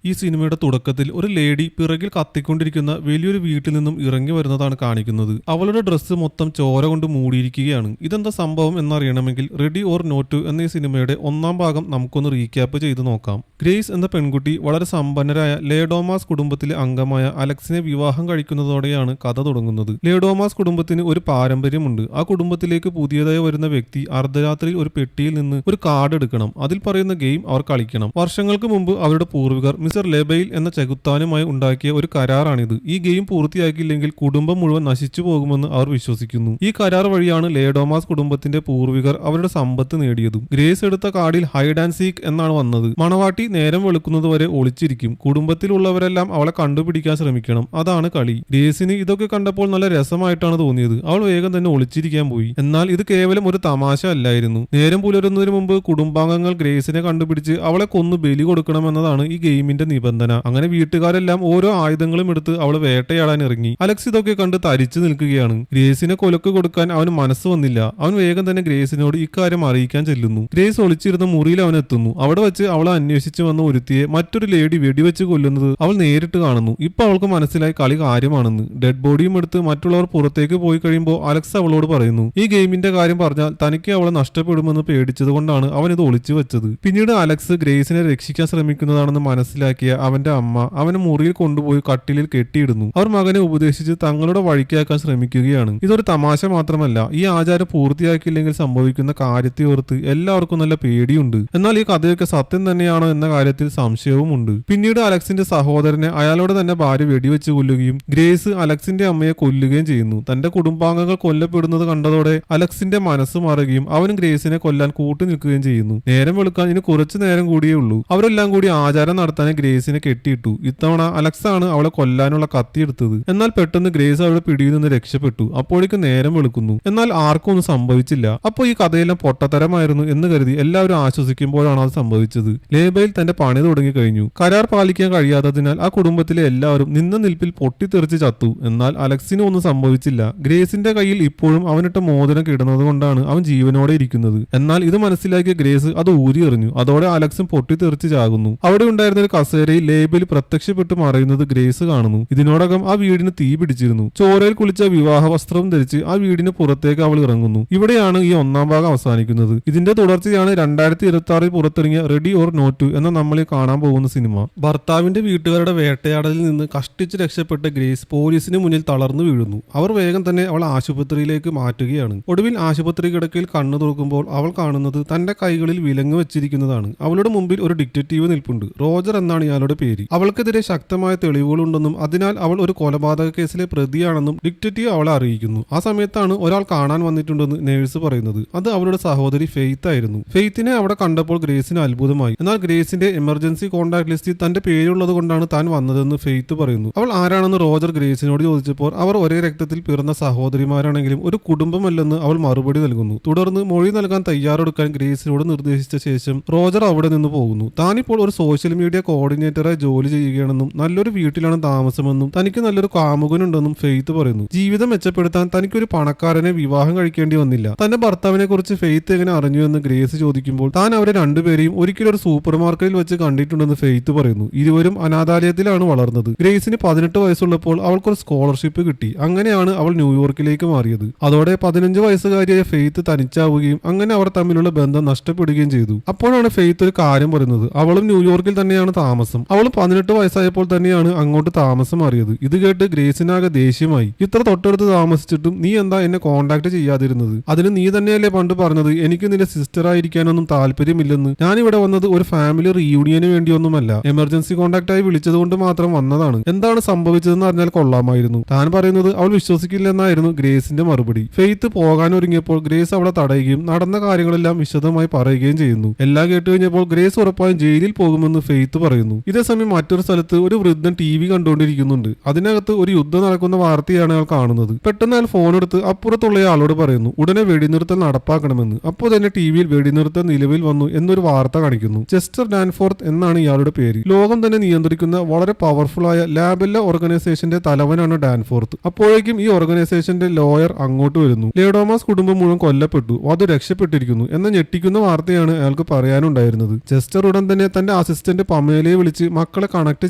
ഈ സിനിമയുടെ തുടക്കത്തിൽ ഒരു ലേഡി പിറകിൽ കത്തിക്കൊണ്ടിരിക്കുന്ന വലിയൊരു വീട്ടിൽ നിന്നും ഇറങ്ങി വരുന്നതാണ് കാണിക്കുന്നത്. അവളുടെ ഡ്രസ്സ് മൊത്തം ചോര കൊണ്ട് മൂടിയിരിക്കുകയാണ്. ഇതെന്താ സംഭവം എന്നറിയണമെങ്കിൽ റെഡി ഓർ നോട്ട് എന്ന ഈ സിനിമയുടെ ഒന്നാം ഭാഗം നമുക്കൊന്ന് റീക്യാപ്പ് ചെയ്ത് നോക്കാം. ഗ്രേസ് എന്ന പെൺകുട്ടി വളരെ സമ്പന്നരായ ലേഡോമാസ് കുടുംബത്തിലെ അംഗമായ അലക്സിനെ വിവാഹം കഴിക്കുന്നതോടെയാണ് കഥ തുടങ്ങുന്നത്. ലേഡോമാസ് കുടുംബത്തിന് ഒരു പാരമ്പര്യമുണ്ട്. ആ കുടുംബത്തിലേക്ക് പുതിയതായി വരുന്ന വ്യക്തി അർദ്ധരാത്രിയിൽ ഒരു പെട്ടിയിൽ നിന്ന് ഒരു കാർഡ് എടുക്കണം. അതിൽ പറയുന്ന ഗെയിം അവർ കളിക്കണം. വർഷങ്ങൾക്ക് മുമ്പ് അവരുടെ പൂർവികർ മിസ്റ്റർ ലെബെയിൽ എന്ന ചെകുത്താനുമായി ഉണ്ടാക്കിയ ഒരു കരാറാണിത്. ഈ ഗെയിം പൂർത്തിയാക്കിയില്ലെങ്കിൽ കുടുംബം മുഴുവൻ നശിച്ചു പോകുമെന്ന് അവർ വിശ്വസിക്കുന്നു. ഈ കരാർ വഴിയാണ് ലേഡോമാസ് കുടുംബത്തിന്റെ പൂർവികർ അവരുടെ സമ്പത്ത് നേടിയതും. ഗ്രേസ് എടുത്ത കാർഡിൽ ഹൈഡ് ആൻഡ് സീക്ക് എന്നാണ് വന്നത്. മണവാട്ടി നേരം വെളുക്കുന്നത് വരെ ഒളിച്ചിരിക്കും. കുടുംബത്തിലുള്ളവരെല്ലാം അവളെ കണ്ടുപിടിക്കാൻ ശ്രമിക്കണം. അതാണ് കളി. ഗ്രേസിന് ഇതൊക്കെ കണ്ടപ്പോൾ നല്ല രസമായിട്ടാണ് തോന്നിയത്. അവൾ വേഗം തന്നെ ഒളിച്ചിരിക്കാൻ പോയി. എന്നാൽ ഇത് കേവലം ഒരു തമാശ അല്ലായിരുന്നു. നേരം പുലരുന്നതിന് മുമ്പ് കുടുംബാംഗങ്ങൾ ഗ്രേസിനെ കണ്ടുപിടിച്ച് അവളെ കൊന്നു ബലി കൊടുക്കണമെന്നതാണ് ഈ ഗെയിമിന്റെ നിബന്ധന. അങ്ങനെ വീട്ടുകാരെല്ലാം ഓരോ ആയുധങ്ങളും എടുത്ത് അവളെ വേട്ടയാടാൻ ഇറങ്ങി. അലക്സ് ഇതൊക്കെ കണ്ട് തരിച്ചു നിൽക്കുകയാണ്. ഗ്രേസിനെ കൊലക്ക് കൊടുക്കാൻ അവന് മനസ്സ് വന്നില്ല. അവൻ വേഗം തന്നെ ഗ്രേസിനോട് ഇക്കാര്യം അറിയിക്കാൻ ചെല്ലുന്നു. ഗ്രേസ് ഒളിച്ചിരുന്ന മുറിയിൽ അവൻ എത്തുന്നു. അവിടെ വെച്ച് അവളെ അന്വേഷിച്ചു വന്ന ഒരുത്തിയെ മറ്റൊരു ലേഡി വെടിവെച്ച് കൊല്ലുന്നത് അവൾ നേരിട്ട് കാണുന്നു. ഇപ്പൊ അവൾക്ക് മനസ്സിലായി കളി കാര്യമാണെന്ന്. ഡെഡ് ബോഡിയും എടുത്ത് മറ്റുള്ളവർ പുറത്തേക്ക് പോയി കഴിയുമ്പോൾ അലക്സ് അവളോട് പറയുന്നു, ഈ ഗെയിമിന്റെ കാര്യം പറഞ്ഞാൽ തനിക്ക് അവളെ നഷ്ടപ്പെടുമെന്ന് പേടിച്ചത് കൊണ്ടാണ് അവൻ ഇത് ഒളിച്ചു വെച്ചത്. പിന്നീട് അലക്സ് ഗ്രേസിനെ രക്ഷിക്കാൻ ശ്രമിക്കുന്നതാണെന്ന് മനസ്സിലാക്കിയ അവന്റെ അമ്മ അവനെ മുറിയിൽ കൊണ്ടുപോയി കട്ടിലിൽ കെട്ടിയിടുന്നു. അവർ മകനെ ഉപദേശിച്ച് തങ്ങളുടെ വഴിക്കാക്കാൻ ശ്രമിക്കുകയാണ്. ഇതൊരു തമാശ മാത്രമല്ല, ഈ ആചാരം പൂർത്തിയാക്കിയില്ലെങ്കിൽ സംഭവിക്കുന്ന കാര്യത്തെ ഓർത്ത് എല്ലാവർക്കും നല്ല പേടിയുണ്ട്. എന്നാൽ ഈ കഥയൊക്കെ സത്യം തന്നെയാണോ എന്ന കാര്യത്തിൽ സംശയവുമുണ്ട്. പിന്നീട് അലക്സിന്റെ സഹോദരനെ അയാളുടെ തന്നെ ഭാര്യ വെടിവെച്ച് കൊല്ലുകയും ഗ്രേസ് അലക്സിന്റെ അമ്മയെ കൊല്ലുകയും ചെയ്യുന്നു. തന്റെ കുടുംബാംഗങ്ങൾ കൊല്ലപ്പെടുന്നത് കണ്ടതോടെ അലക്സിന്റെ മനസ്സ് മാറുകയും അവനും ഗ്രേസിനെ കൊല്ലാൻ കൂട്ടു നിൽക്കുകയും ചെയ്യുന്നു. നേരം വെളുക്കാൻ ഇനി കുറച്ചു നേരം കൂടിയേ ഉള്ളൂ. അവരെല്ലാം കൂടി ആചാരം നടത്താൻ ഗ്രേസിനെ കെട്ടിയിട്ടു. ഇത്തവണ അലക്സ് ആണ് അവളെ കൊല്ലാനുള്ള കത്തിയെടുത്തത്. എന്നാൽ പെട്ടെന്ന് ഗ്രേസ് അവളുടെ പിടിയിൽ നിന്ന് രക്ഷപ്പെട്ടു. അപ്പോഴേക്കും നേരം വെളുക്കുന്നു. എന്നാൽ ആർക്കും ഒന്നും സംഭവിച്ചില്ല. അപ്പോൾ ഈ കഥയെല്ലാം പൊട്ടത്തരമായിരുന്നു എന്ന് കരുതി എല്ലാവരും ആശ്വസിക്കുമ്പോഴാണ് അത് സംഭവിച്ചത്. ലേബയിൽ തന്റെ പണി തുടങ്ങി കഴിഞ്ഞു. കരാർ പാലിക്കാൻ കഴിയാത്തതിനാൽ ആ കുടുംബത്തിലെ എല്ലാവരും നിന്ന നിൽപ്പിൽ പൊട്ടിത്തെറിച്ച് ചത്തു. എന്നാൽ അലക്സിന് ഒന്നും സംഭവിച്ചില്ല. ഗ്രേസിന്റെ കയ്യിൽ ഇപ്പോഴും അവനിട്ട മോതിരം കിടന്നത് കൊണ്ടാണ് അവൻ ജീവനോടെ ഇരിക്കുന്നത്. എന്നാൽ ഇത് മനസ്സിലാക്കിയ ഗ്രേസ് അത് ഊരി എറിഞ്ഞു. അതോടെ അലക്സും പൊട്ടിത്തെറിച്ച് ചാകുന്നു. അവിടെ ഉണ്ടായിരുന്ന ഒരു കസേരയിൽ ലേബൽ പ്രത്യക്ഷപ്പെട്ട് മറയുന്നത് ഗ്രേസ് കാണുന്നു. ഇതിനോടകം ആ വീടിന് തീ പിടിച്ചിരുന്നു. ചോരയിൽ കുളിച്ച വിവാഹ വസ്ത്രവും ധരിച്ച് ആ വീടിന് പുറത്തേക്ക് അവൾ ഇറങ്ങുന്നു. ഇവിടെയാണ് ഈ ഒന്നാം ഭാഗം അവസാനിക്കുന്നത്. ഇതിന്റെ തുടർച്ചയാണ് 2026 പുറത്തിറങ്ങിയ റെഡി ഓർ നോട്ട് എന്ന നമ്മൾ കാണാൻ പോകുന്ന സിനിമ. ഭർത്താവിന്റെ വീട്ടുകാരുടെ വേട്ടയാടലിൽ നിന്ന് കഷ്ടിച്ച് രക്ഷപ്പെട്ട ഗ്രേസ് പോലീസിന് മുന്നിൽ തളർന്നു വീഴുന്നു. അവർ വേഗം തന്നെ അവൾ ആശുപത്രിയിലേക്ക് മാറ്റുകയാണ്. ഒടുവിൽ ആശുപത്രി കിടക്കയിൽ കണ്ണു തുറക്കുമ്പോൾ അവൾ കാണുന്നത് തന്റെ കൈകളിൽ വിലങ്ങ് വെച്ചിരിക്കുന്നതാണ്. അവളുടെ മുമ്പിൽ ഒരു ഡിറ്റക്റ്റീവ് നിൽപ്പുണ്ട്. റോജർ എന്നാണ് ഇയാളുടെ പേര്. അവൾക്കെതിരെ ശക്തമായ തെളിവുകളുണ്ടെന്നും അതിനാൽ അവൾ ഒരു കൊലപാതക കേസിലെ പ്രതിയാണെന്നും ഡിറ്റക്റ്റീവ് അവളെ അറിയിക്കുന്നു. ആ സമയത്താണ് ഒരാൾ കാണാൻ വന്നിട്ടുണ്ടെന്ന് നേഴ്സ് പറയുന്നത്. അത് അവളുടെ സഹോദരി ഫെയ്ത്ത് ആയിരുന്നു. ഫെയ്ത്തിനെ അവിടെ കണ്ടപ്പോൾ ഗ്രേസിന് അത്ഭുതമായി. എന്നാൽ ഗ്രേസിന്റെ എമർജൻസി കോൺടാക്ട് ലിസ്റ്റിൽ തന്റെ പേരുള്ളത് കൊണ്ടാണ് താൻ വന്നതെന്ന് ഫെയ്ത്ത് പറയുന്നു. അവൾ ആരാണെന്ന് റോജർ ഗ്രേസിനോട് ചോദിച്ചപ്പോൾ അവർ ഒരേ രക്തത്തിൽ പിറന്ന സഹോദരിമാരാണെങ്കിലും ഒരു കുടുംബമല്ലെന്ന് അവൾ മറുപടി നൽകുന്നു. തുടർന്ന് മൊഴി നൽകാൻ തയ്യാറെടുക്കാൻ ഗ്രേസിനോട് നിർദ്ദേശിച്ച ശേഷം റോജർ അവിടെ നിന്ന് പോകുന്നു. താനിപ്പോൾ ഒരു സോഷ്യൽ മീഡിയ കോർഡിനേറ്ററായി ജോലി ചെയ്യുകയാണെന്നും നല്ലൊരു വീട്ടിലാണ് താമസമെന്നും തനിക്ക് നല്ലൊരു കാമുകനുണ്ടെന്നും ഫെയ്ത്ത് പറയുന്നു. ജീവിതം മെച്ചപ്പെടുത്താൻ തനിക്കൊരു പണക്കാരനെ വിവാഹം കഴിക്കേണ്ടി വന്നില്ല. തന്റെ ഭർത്താവിനെ കുറിച്ച് ഫെയ്ത്ത് എങ്ങനെ അറിഞ്ഞു എന്ന് ഗ്രേസ് ചോദിക്കുമ്പോൾ താൻ അവരെ രണ്ടുപേരെയും ഒരിക്കലും ഒരു സൂപ്പർ മാർക്കറ്റിൽ വെച്ച് കണ്ടിട്ടുണ്ടെന്ന് ഫെയ്ത്ത് പറയുന്നു. ഇരുവരും അനാഥാലയത്തിലാണ് വളർന്നത്. ഗ്രേസിന് 18 വയസ്സുള്ളപ്പോൾ അവൾക്കൊരു സ്കോളർഷിപ്പ് കിട്ടി. അങ്ങനെയാണ് അവൾ ന്യൂയോർക്കിലേക്ക് മാറിയത്. അതോടെ 15 വയസ്സുകാരിയായ ഫെയ്ത്ത് തനിച്ചാവുകയും അങ്ങനെ അവർ തമ്മിലുള്ള ബന്ധം നഷ്ടപ്പെടുകയും ചെയ്തു. അപ്പോഴാണ് ഫെയ്ത്ത് ഒരു കാര്യം പറയുന്നത്. അവളും ന്യൂയോർക്കിൽ തന്നെയാണ് താമസം. അവളും 18 വയസ്സായപ്പോൾ തന്നെയാണ് അങ്ങോട്ട് താമസം മാറിയത്. ഇത് കേട്ട് ഗ്രേസിനാകെ ദേഷ്യമായി. ഇത്ര തൊട്ടടുത്ത് താമസിച്ചിട്ടും നീ എന്താ എന്നെ കോണ്ടാക്ട് ചെയ്യാതിരുന്നത്? അതിന് നീ തന്നെയല്ലേ പണ്ട് പറഞ്ഞത് എനിക്ക് നിന്റെ സിസ്റ്റർ ആയിരിക്കാനൊന്നും താല്പര്യമില്ലെന്ന്. ഞാനിവിടെ വന്നത് ഒരു ഫാമിലി റീയൂണിയന് വേണ്ടിയൊന്നുമല്ല, എമർജൻസി കോണ്ടാക്ട് ആയി വിളിച്ചത് കൊണ്ട് മാത്രം വന്നതാണ്. എന്താണ് സംഭവിച്ചതെന്ന് അറിഞ്ഞാൽ കൊള്ളാമായിരുന്നു. താൻ പറയുന്നത് അവൾ വിശ്വസിക്കില്ലെന്നായിരുന്നു ഗ്രേസിന്റെ മറുപടി. ഫെയ്ത്ത് പോകാൻ ഒരുങ്ങിയപ്പോൾ ഗ്രേസ് അവളെ തടയുകയും നടന്ന കാര്യങ്ങളെല്ലാം വിശദമായി പറയുകയും ചെയ്യുന്നു. എല്ലാം കേട്ട് കഴിഞ്ഞപ്പോൾ ഗ്രേസ് ഉറപ്പായും ജയിലിൽ പോകുമെന്ന് ഫെയ്ത്ത് പറയുന്നു. ഇതേസമയം മറ്റൊരു സ്ഥലത്ത് ഒരു വൃദ്ധൻ TV കണ്ടുകൊണ്ടിരിക്കുന്നുണ്ട്. അതിനകത്ത് ഒരു യുദ്ധം നടക്കുന്ന വാർത്തയാണ് അയാൾ കാണുന്നത്. പെട്ടെന്ന് അയാൾ ഫോൺ എടുത്ത് അപ്പുറത്തുള്ള ആളോട് പറയുന്നു ഉടനെ വെടിനിർത്തൽ നടപ്പാക്കണമെന്ന്. അപ്പോൾ തന്നെ ടിവിയിൽ വെടിനിർത്തൽ നിലവിൽ വന്നു എന്നൊരു വാർത്ത കാണിക്കുന്നു. ചെസ്റ്റർ ഡാൻഫോർത്ത് എന്നാണ് ഇയാളുടെ പേര്. ലോകം തന്നെ നിയന്ത്രിക്കുന്ന വളരെ പവർഫുൾ ആയ ലാബെല്ല ഓർഗനൈസേഷന്റെ തലവനാണ് ഡാൻഫോർത്ത്. അപ്പോഴേക്കും ഈ ഓർഗനൈസേഷന്റെ ലോയർ അങ്ങോട്ട് വരുന്നു. ലേഡോമാസ് കുടുംബം മുഴുവൻ കൊല്ലപ്പെട്ടു, അത് രക്ഷപ്പെട്ടിരിക്കുന്നു എന്ന ഞെട്ടിക്കുന്ന വാർത്തയാണ് അയാൾക്ക് പറയാനുണ്ടായിരുന്നത്. ചെസ്റ്റർ ഉടൻ തന്നെ തന്റെ അസിസ്റ്റന്റ് പമേലയെ വിളിച്ച് മക്കളെ കണക്ട്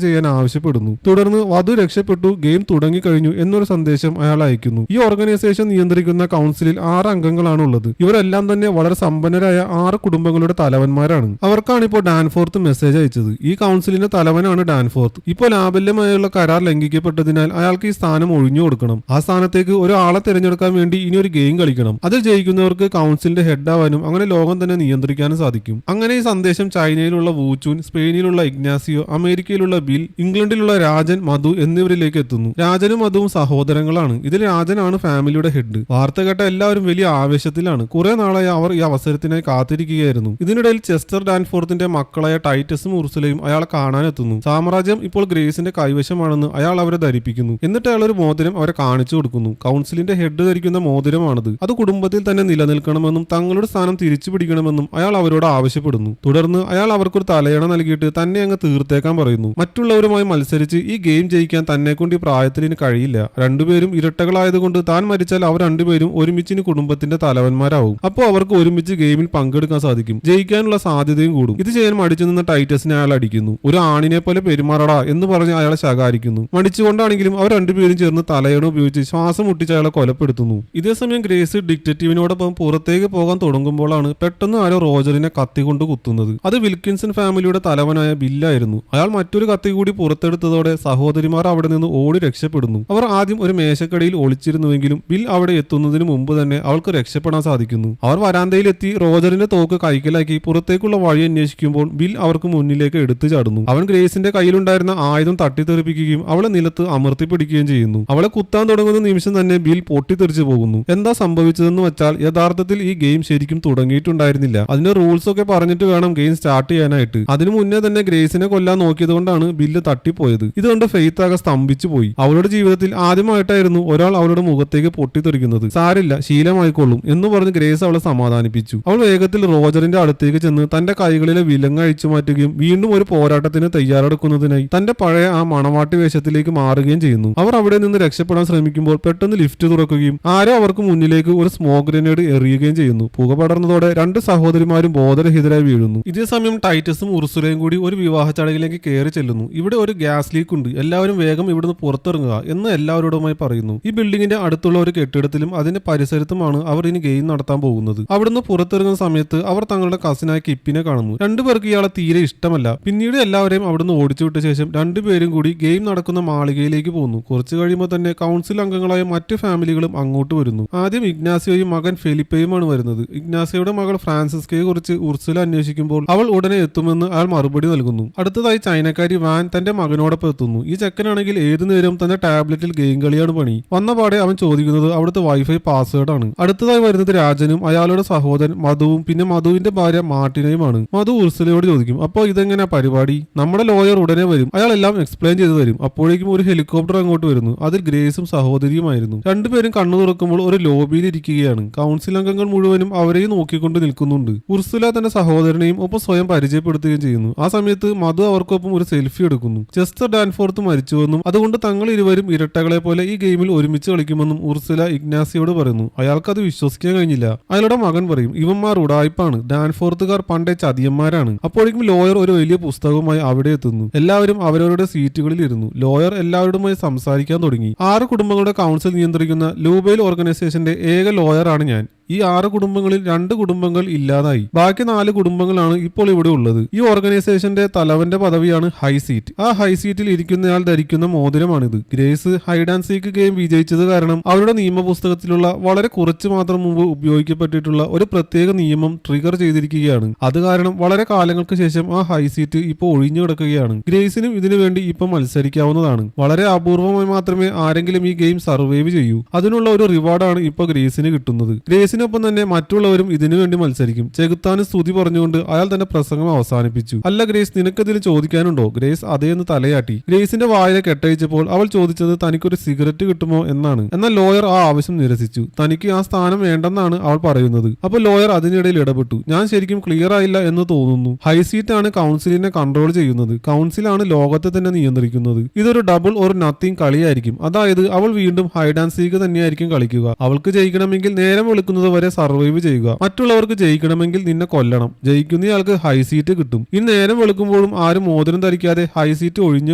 ചെയ്യാൻ ആവശ്യപ്പെടുന്നു. തുടർന്ന് വധു രക്ഷപ്പെട്ടു, ഗെയിം തുടങ്ങിക്കഴിഞ്ഞു എന്നൊരു സന്ദേശം അയാൾ അയക്കുന്നു. ഈ ഓർഗനൈസേഷൻ നിയന്ത്രിക്കുന്ന കൗൺസിലിൽ 6 അംഗങ്ങളാണ് ഉള്ളത്. ഇവരെല്ലാം തന്നെ വളരെ സമ്പന്നരായ 6 കുടുംബങ്ങളുടെ തലവന്മാരാണ്. അവർക്കാണ് ഇപ്പോൾ ഡാൻഫോർത്ത് മെസ്സേജ് അയച്ചത്. ഈ കൗൺസിലിന്റെ തലവനാണ് ഡാൻഫോർത്ത്. ഇപ്പോൾ ലാഭല്യമായുള്ള കരാർ ലംഘിക്കപ്പെട്ടതിനാൽ അയാൾക്ക് ഈ സ്ഥാനം ഒഴിഞ്ഞു കൊടുക്കണം. ആ സ്ഥാനത്തേക്ക് ഒരാളെ തിരഞ്ഞെടുക്കാൻ വേണ്ടി ഇനി ഒരു ഗെയിം കളിക്കണം. അതിൽ ജയിക്കുന്നവർക്ക് കൗൺസിലിന്റെ ഹെഡ് ആവാനും അങ്ങനെ ലോകം തന്നെ നിയന്ത്രിക്കാനും സാധിക്കും. അങ്ങനെ ഈ സന്ദേശം ചൈനയിലുള്ള വൂചൂൻ, സ്പെയിനിലുള്ള ഇഗ്നാസിയോ, അമേരിക്കയിലുള്ള ബിൽ, ഇംഗ്ലണ്ടിലുള്ള രാജൻ, മധു എന്നിവരിലേക്ക് എത്തുന്നു. രാജനും മധുവും സഹോദരങ്ങളാണ്. ഇതിൽ രാജനാണ് ഫാമിലിയുടെ ഹെഡ്. വാർത്ത കേട്ട എല്ലാവരും വലിയ ആവേശത്തിലാണ്. കുറെ നാളായി അവർ ഈ അവസരത്തിനായി കാത്തിരിക്കുകയായിരുന്നു. ഇതിനിടയിൽ ചെസ്റ്റർ ഡാൻഫോർത്തിന്റെ മക്കളായ ടൈറ്റസും ഉർസുലയും അയാളെ കാണാനെത്തുന്നു. സാമ്രാജ്യം ഇപ്പോൾ ഗ്രേസിന്റെ കൈവശമാണെന്ന് അയാൾ അവരെ ധരിപ്പിക്കുന്നു. എന്നിട്ട് അയാൾ ഒരു മോതിരം അവരെ കാണിച്ചു കൊടുക്കുന്നു. കൗൺസിലിന്റെ ഹെഡ് ധരിക്കുന്ന മോതിരമാണത്. അത് കുടുംബത്തിൽ തന്നെ നിലനിൽക്കണമെന്നും തങ്ങളുടെ സ്ഥാനം തിരിച്ചു പിടിക്കണമെന്നും അയാൾ അവരോട് ആവശ്യപ്പെടുന്നു. തുടർന്ന് അയാൾ അവർക്കൊരു തലയണ നൽകിയിട്ട് തന്നെ അങ്ങ് തീർത്തേക്കാൻ പറയുന്നു. മറ്റുള്ളവരുമായി മത്സരിച്ച് ഈ ഗെയിം ജയിക്കാൻ തന്നെ കൊണ്ട് ഈ പ്രായത്തിന് കഴിയില്ല. രണ്ടുപേരും ഇരട്ടകളായതുകൊണ്ട് താൻ മരിച്ചാൽ അവർ രണ്ടുപേരും ഒരുമിച്ചിന് കുടുംബത്തിന്റെ തലവന്മാരാവും. അപ്പോൾ അവർക്ക് ഒരുമിച്ച് ഗെയിമിൽ പങ്കെടുക്കാൻ സാധിക്കും. ജയിക്കാനുള്ള സാധ്യതയും കൂടും. ഇത് ചെയ്യാൻ മടിച്ചു നിന്ന ടൈറ്റസിനെ അയാൾ അടിക്കുന്നു. ഒരു ആണിനെ പോലെ പെരുമാറടാ എന്ന് പറഞ്ഞ് അയാളെ ശകാരിക്കുന്നു. മടിച്ചുകൊണ്ടാണെങ്കിലും അവർ രണ്ടുപേരും ചേർന്ന് തലയണ ഉപയോഗിച്ച് ശ്വാസം മുട്ടിച്ച് അയാളെ കൊലപ്പെടുത്തുന്നു. ഇതേസമയം ഗ്രേസ് ഡിറ്റക്റ്റീവിനോടൊപ്പം പുറത്തേക്ക് പോകാൻ തുടങ്ങുമ്പോഴാണ് പെട്ടെന്ന് ആരോ റോജറിനെ കത്തി കൊണ്ട് കുത്തുന്നത്. അത് വിൽക്കിൻസൺ ഫാമിലിയുടെ തലവനായ ബില്ലായിരുന്നു. അയാൾ മറ്റൊരു കത്തി കൂടി പുറത്തെടുത്തതോടെ സഹോദരിമാർ അവിടെ നിന്ന് ഓടി രക്ഷപ്പെടുന്നു. അവർ ആദ്യം ഒരു മേശക്കടിയിൽ ഒളിച്ചിരുന്നുവെങ്കിലും ബിൽ അവിടെ എത്തുന്നതിന് മുമ്പ് തന്നെ അവൾക്ക് രക്ഷപ്പെടാൻ സാധിക്കുന്നു. അവർ വരാന്തയിലെത്തി റോജറിന്റെ തോക്ക് കൈക്കലാക്കി പുറത്തേക്കുള്ള വഴി അന്വേഷിക്കുമ്പോൾ ബിൽ അവർക്ക് മുന്നിലേക്ക് എടുത്തു ചാടുന്നു. അവൻ ഗ്രേസിന്റെ കയ്യിലുണ്ടായിരുന്ന ആയുധം തട്ടിത്തെറിപ്പിക്കുകയും അവളെ നിലത്ത് അമർത്തിപ്പിടിക്കുകയും ചെയ്യുന്നു. അവളെ കുത്താൻ തുടങ്ങുന്ന നിമിഷം തന്നെ ബിൽ പൊട്ടിത്തെറിച്ചു പോകുന്നു. എന്താ സംഭവിച്ചതെന്ന് വെച്ചാൽ യഥാർത്ഥത്തിൽ ഈ ഗെയിം ശരിക്കും തുടങ്ങിയിട്ടുണ്ടായിരുന്നില്ല. അതിന്റെ റൂൾസ് ഒക്കെ പറഞ്ഞിട്ട് വേണം ഗെയിം സ്റ്റാർട്ട് ചെയ്യാനായിട്ട്. അതിനു മുന്നേ തന്നെ ഗ്രേസിനെ കൊല്ലാൻ നോക്കിയതുകൊണ്ടാണ് ബില്ല് തട്ടിപ്പോയത്. ഇതുകൊണ്ട് ഫെയ്ത്ത് ആകെ സ്തംഭിച്ചു പോയി. അവളുടെ ജീവിതത്തിൽ ആദ്യമായിട്ടായിരുന്നു ഒരാൾ അവളുടെ മുഖത്തേക്ക് പൊട്ടിത്തെറിക്കുന്നത്. സാരില്ല, ശീലമായിക്കൊള്ളും എന്ന് പറഞ്ഞ് ഗ്രേസ് അവളെ സമാധാനിപ്പിച്ചു. അവൾ വേഗത്തിൽ റോജറിന്റെ അടുത്തേക്ക് ചെന്ന് തന്റെ കൈകളിലെ വിലങ്ങ് അഴിച്ചു മാറ്റുകയും വീണ്ടും ഒരു പോരാട്ടത്തിന് തയ്യാറെടുക്കുന്നതിനായി തന്റെ പഴയ ആ മണവാട്ടി വേഷത്തിലേക്ക് മാറുകയും ചെയ്യുന്നു. അവർ അവിടെ നിന്ന് രക്ഷപ്പെടാൻ ശ്രമിക്കുമ്പോൾ പെട്ടെന്ന് ലിഫ്റ്റ് തുറക്കുകയും ആരോ അവർക്ക് മുന്നിലേക്ക് ഒരു സ്മോക്ക് ഗ്രനേഡ് എറിയുകയും ചെയ്യുന്നു. പുക പടർന്നതോടെ 2 സഹോദരിമാരും ബോധരഹിതരായി വീഴുന്നു. ഇതേസമയം ടൈറ്റസും ഉർസുലയും കൂടി ഒരു വിവാഹ ചടങ്ങിലേക്ക് കയറി ചെല്ലുന്നു. ഇവിടെ ഒരു ഗ്യാസ് ലീക്ക് ഉണ്ട്, എല്ലാവരും വേഗം ഇവിടുന്ന് പുറത്തിറങ്ങുക എന്ന് എല്ലാവരോടുമായി പറയുന്നു. ഈ ബിൽഡിങ്ങിന്റെ അടുത്തുള്ള ഒരു കെട്ടിടത്തിലും അതിന്റെ പരിസരത്തുമാണ് അവർ ഇനി ഗെയിം നടത്താൻ പോകുന്നത്. അവിടുന്ന് പുറത്തിറങ്ങുന്ന സമയത്ത് അവർ തങ്ങളുടെ കസിനായ കിപ്പിനെ കാണുന്നു. രണ്ടുപേർക്ക് ഇയാളെ തീരെ ഇഷ്ടമല്ല. പിന്നീട് എല്ലാവരെയും അവിടുന്ന് ഓടിച്ചു വിട്ട ശേഷം രണ്ടുപേരും കൂടി ഗെയിം നടക്കുന്ന മാളികയിലേക്ക് പോകുന്നു. കുറച്ചു കഴിയുമ്പോൾ തന്നെ കൗൺസിൽ അംഗങ്ങളായ മറ്റു ഫാമിലികളും അങ്ങോട്ട് വരുന്നു. ആദ്യം ഇഗ്നാസിയോയും മകൻ ഫെലിപ്പയുമാണ് വരുന്നത്. ഇഗ്നാസിയോയുടെ മകൾ ഫ്രാൻസിസ്കയെ കുറിച്ച് ഉർസുല അന്വേഷിക്കുമ്പോൾ അവൾ ഉടനെ എത്തുമെന്ന് അയാൾ മറുപടി നൽകുന്നു. അടുത്തതായി ചൈനക്കാരി വാൻ തന്റെ മകനോടൊപ്പം എത്തുന്നു. ഈ ചെക്കനാണെങ്കിൽ ഏതു നേരവും തന്റെ ടാബ്ലറ്റിൽ ഗെയിം കളിയാണ് പണി. വന്ന പാടെ അവൻ ചോദിക്കുന്നത് അവിടുത്തെ വൈഫൈ പാസ്വേഡ് ആണ്. അടുത്തതായി വരുന്നത് രാജനും അയാളുടെ സഹോദരൻ മധുവും പിന്നെ മധുവിന്റെ ഭാര്യ മാർട്ടിനയുമാണ്. മധു ഉർസുലയോട് ചോദിക്കും, അപ്പോൾ ഇതെങ്ങനെ പരിപാടി? നമ്മുടെ ലോയർ ഉടനെ വരും, അയാൾ എല്ലാം എക്സ്പ്ലെയിൻ ചെയ്തു തരും. അപ്പോഴേക്കും ഒരു ഹെലികോപ്റ്റർ അങ്ങോട്ട് വരുന്നു. അതിൽ ഗ്രേസും സഹോദരിയുമായിരുന്നു. രണ്ടുപേരും കണ്ണു തുറക്കുമ്പോൾ ഒരു ലോബിയിൽ ഇരിക്കുകയാണ്. കൗൺസിൽ അംഗങ്ങൾ മുഴുവനും അവരെയും നോക്കിക്കൊണ്ട് നിൽക്കുന്നുണ്ട്. ഉർസുല തന്റെ സഹോദരനെയും ഒപ്പം സ്വയം പരിചയപ്പെടുത്തുകയും ചെയ്യുന്നു. ആ സമയത്ത് മധു അവർക്കൊപ്പം ഒരു സെൽഫി എടുക്കുന്നു. ചെസ്റ്റർ ഡാൻഫോർത്ത് മരിച്ചുവെന്നും അതുകൊണ്ട് തങ്ങൾ ഇരുവരും ഇരട്ടകളെ പോലെ ഈ ഗെയിമിൽ ഒരുമിച്ച് കളിക്കുമെന്നും ഉർസുല ഇഗ്നാസിയോട് പറയുന്നു. അയാൾക്ക് അത് വിശ്വസിക്കാൻ കഴിഞ്ഞില്ല. അയാളുടെ മകൻ പറയും, ഇവന്മാർ ഉടായ്പാണ്, ഡാൻഫോർത്തുകാർ പണ്ടേ ചതിയന്മാരാണ്. അപ്പോഴേക്കും ലോയർ ഒരു വലിയ പുസ്തകവുമായി അവിടെ എത്തുന്നു. എല്ലാവരും അവരവരുടെ സീറ്റുകളിൽ ഇരുന്നു. ലോയർ എല്ലാവരുമായി സംസാരിക്കാൻ തുടങ്ങി. 6 കുടുംബങ്ങളുടെ കൗൺസിൽ നിയന്ത്രിക്കുന്ന ലൂബെയിൽ ഓർഗനൈസേഷന്റെ ഏക ലോയറാണ് ഞാൻ. ഈ 6 കുടുംബങ്ങളിൽ 2 കുടുംബങ്ങൾ ഇല്ലാതായി. ബാക്കി 4 കുടുംബങ്ങളാണ് ഇപ്പോൾ ഇവിടെ ഉള്ളത്. ഈ ഓർഗനൈസേഷന്റെ തലവന്റെ പദവിയാണ് ഹൈ സീറ്റ്. ആ ഹൈ സീറ്റിൽ ഇരിക്കുന്നയാൾ ധരിക്കുന്ന മോതിരമാണിത്. Grace hide and seek game വിജയിച്ചത് കാരണം അവരുടെ നിയമപുസ്തകത്തിലുള്ള വളരെ കുറച്ച് മാത്രം മുമ്പ് ഉപയോഗിക്കപ്പെട്ടിട്ടുള്ള ഒരു പ്രത്യേക നിയമം ട്രിഗർ ചെയ്തിരിക്കുകയാണ്. അത് കാരണം വളരെ കാലങ്ങൾക്ക് ശേഷം ആ ഹൈ സീറ്റ് ഇപ്പോൾ ഒഴിഞ്ഞു കിടക്കുകയാണ്. ഗ്രേസിനും ഇതിനു വേണ്ടി ഇപ്പൊ മത്സരിക്കാവുന്നതാണ്. വളരെ അപൂർവമായി മാത്രമേ ആരെങ്കിലും ഈ ഗെയിം സർവൈവ് ചെയ്യൂ. അതിനുള്ള ഒരു റിവാർഡാണ് ഇപ്പൊ ഗ്രേസിന് കിട്ടുന്നത്. ഗ്രേസിനൊപ്പം തന്നെ മറ്റുള്ളവരും ഇതിനു വേണ്ടി മത്സരിക്കും. ചെകുത്താന് സ്തുതി പറഞ്ഞുകൊണ്ട് അയാൾ തന്റെ പ്രസംഗം അവസാനിപ്പിച്ചു. അല്ല ഗ്രേസ്, നിനക്കതിൽ ചോദിക്കാനുണ്ടോ? ഗ്രേസ് അതേന്ന് തലയാട്ടി. ഗ്രേസിന്റെ വായിലെ കെട്ടഴിച്ചപ്പോൾ അവൾ ചോദിച്ചത് തനിക്കൊരു സിഗരറ്റ് കിട്ടുമോ എന്നാണ്. എന്നാൽ ലോയർ ആ ആവശ്യം നിരസിച്ചു. തനിക്ക് ആ സ്ഥാനം വേണ്ടെന്നാണ് അവൾ പറയുന്നത്. അപ്പോൾ ലോയർ അതിനിടയിൽ ഇടപെട്ടു. ഞാൻ ശരിക്കും ക്ലിയർ ആയില്ല എന്ന് തോന്നുന്നു. ഹൈ സീറ്റ് ആണ് കൗൺസിലിനെ കൺട്രോൾ ചെയ്യുന്നത്. കൗൺസിലാണ് ലോകത്തെ തന്നെ നിയന്ത്രിക്കുന്നത്. ഇതൊരു ഡബിൾ ഓർ നത്തിങ് കളിയായിരിക്കും. അതായത് അവൾ വീണ്ടും ഹൈഡ് ആൻഡ് സീക്ക് തന്നെയായിരിക്കും കളിക്കുക. അവൾക്ക് ജയിക്കണമെങ്കിൽ നേരം വെളുക്കുന്നത് എത്തുന്നത് വരെ സർവൈവ് ചെയ്യുക. മറ്റുള്ളവർക്ക് ജയിക്കണമെങ്കിൽ നിന്നെ കൊല്ലണം. ജയിക്കുന്നയാൾക്ക് ഹൈ സീറ്റ് കിട്ടും. ഇനി നേരം വെളുക്കുമ്പോഴും ആരും മോതിരം ധരിക്കാതെ ഹൈ സീറ്റ് ഒഴിഞ്ഞു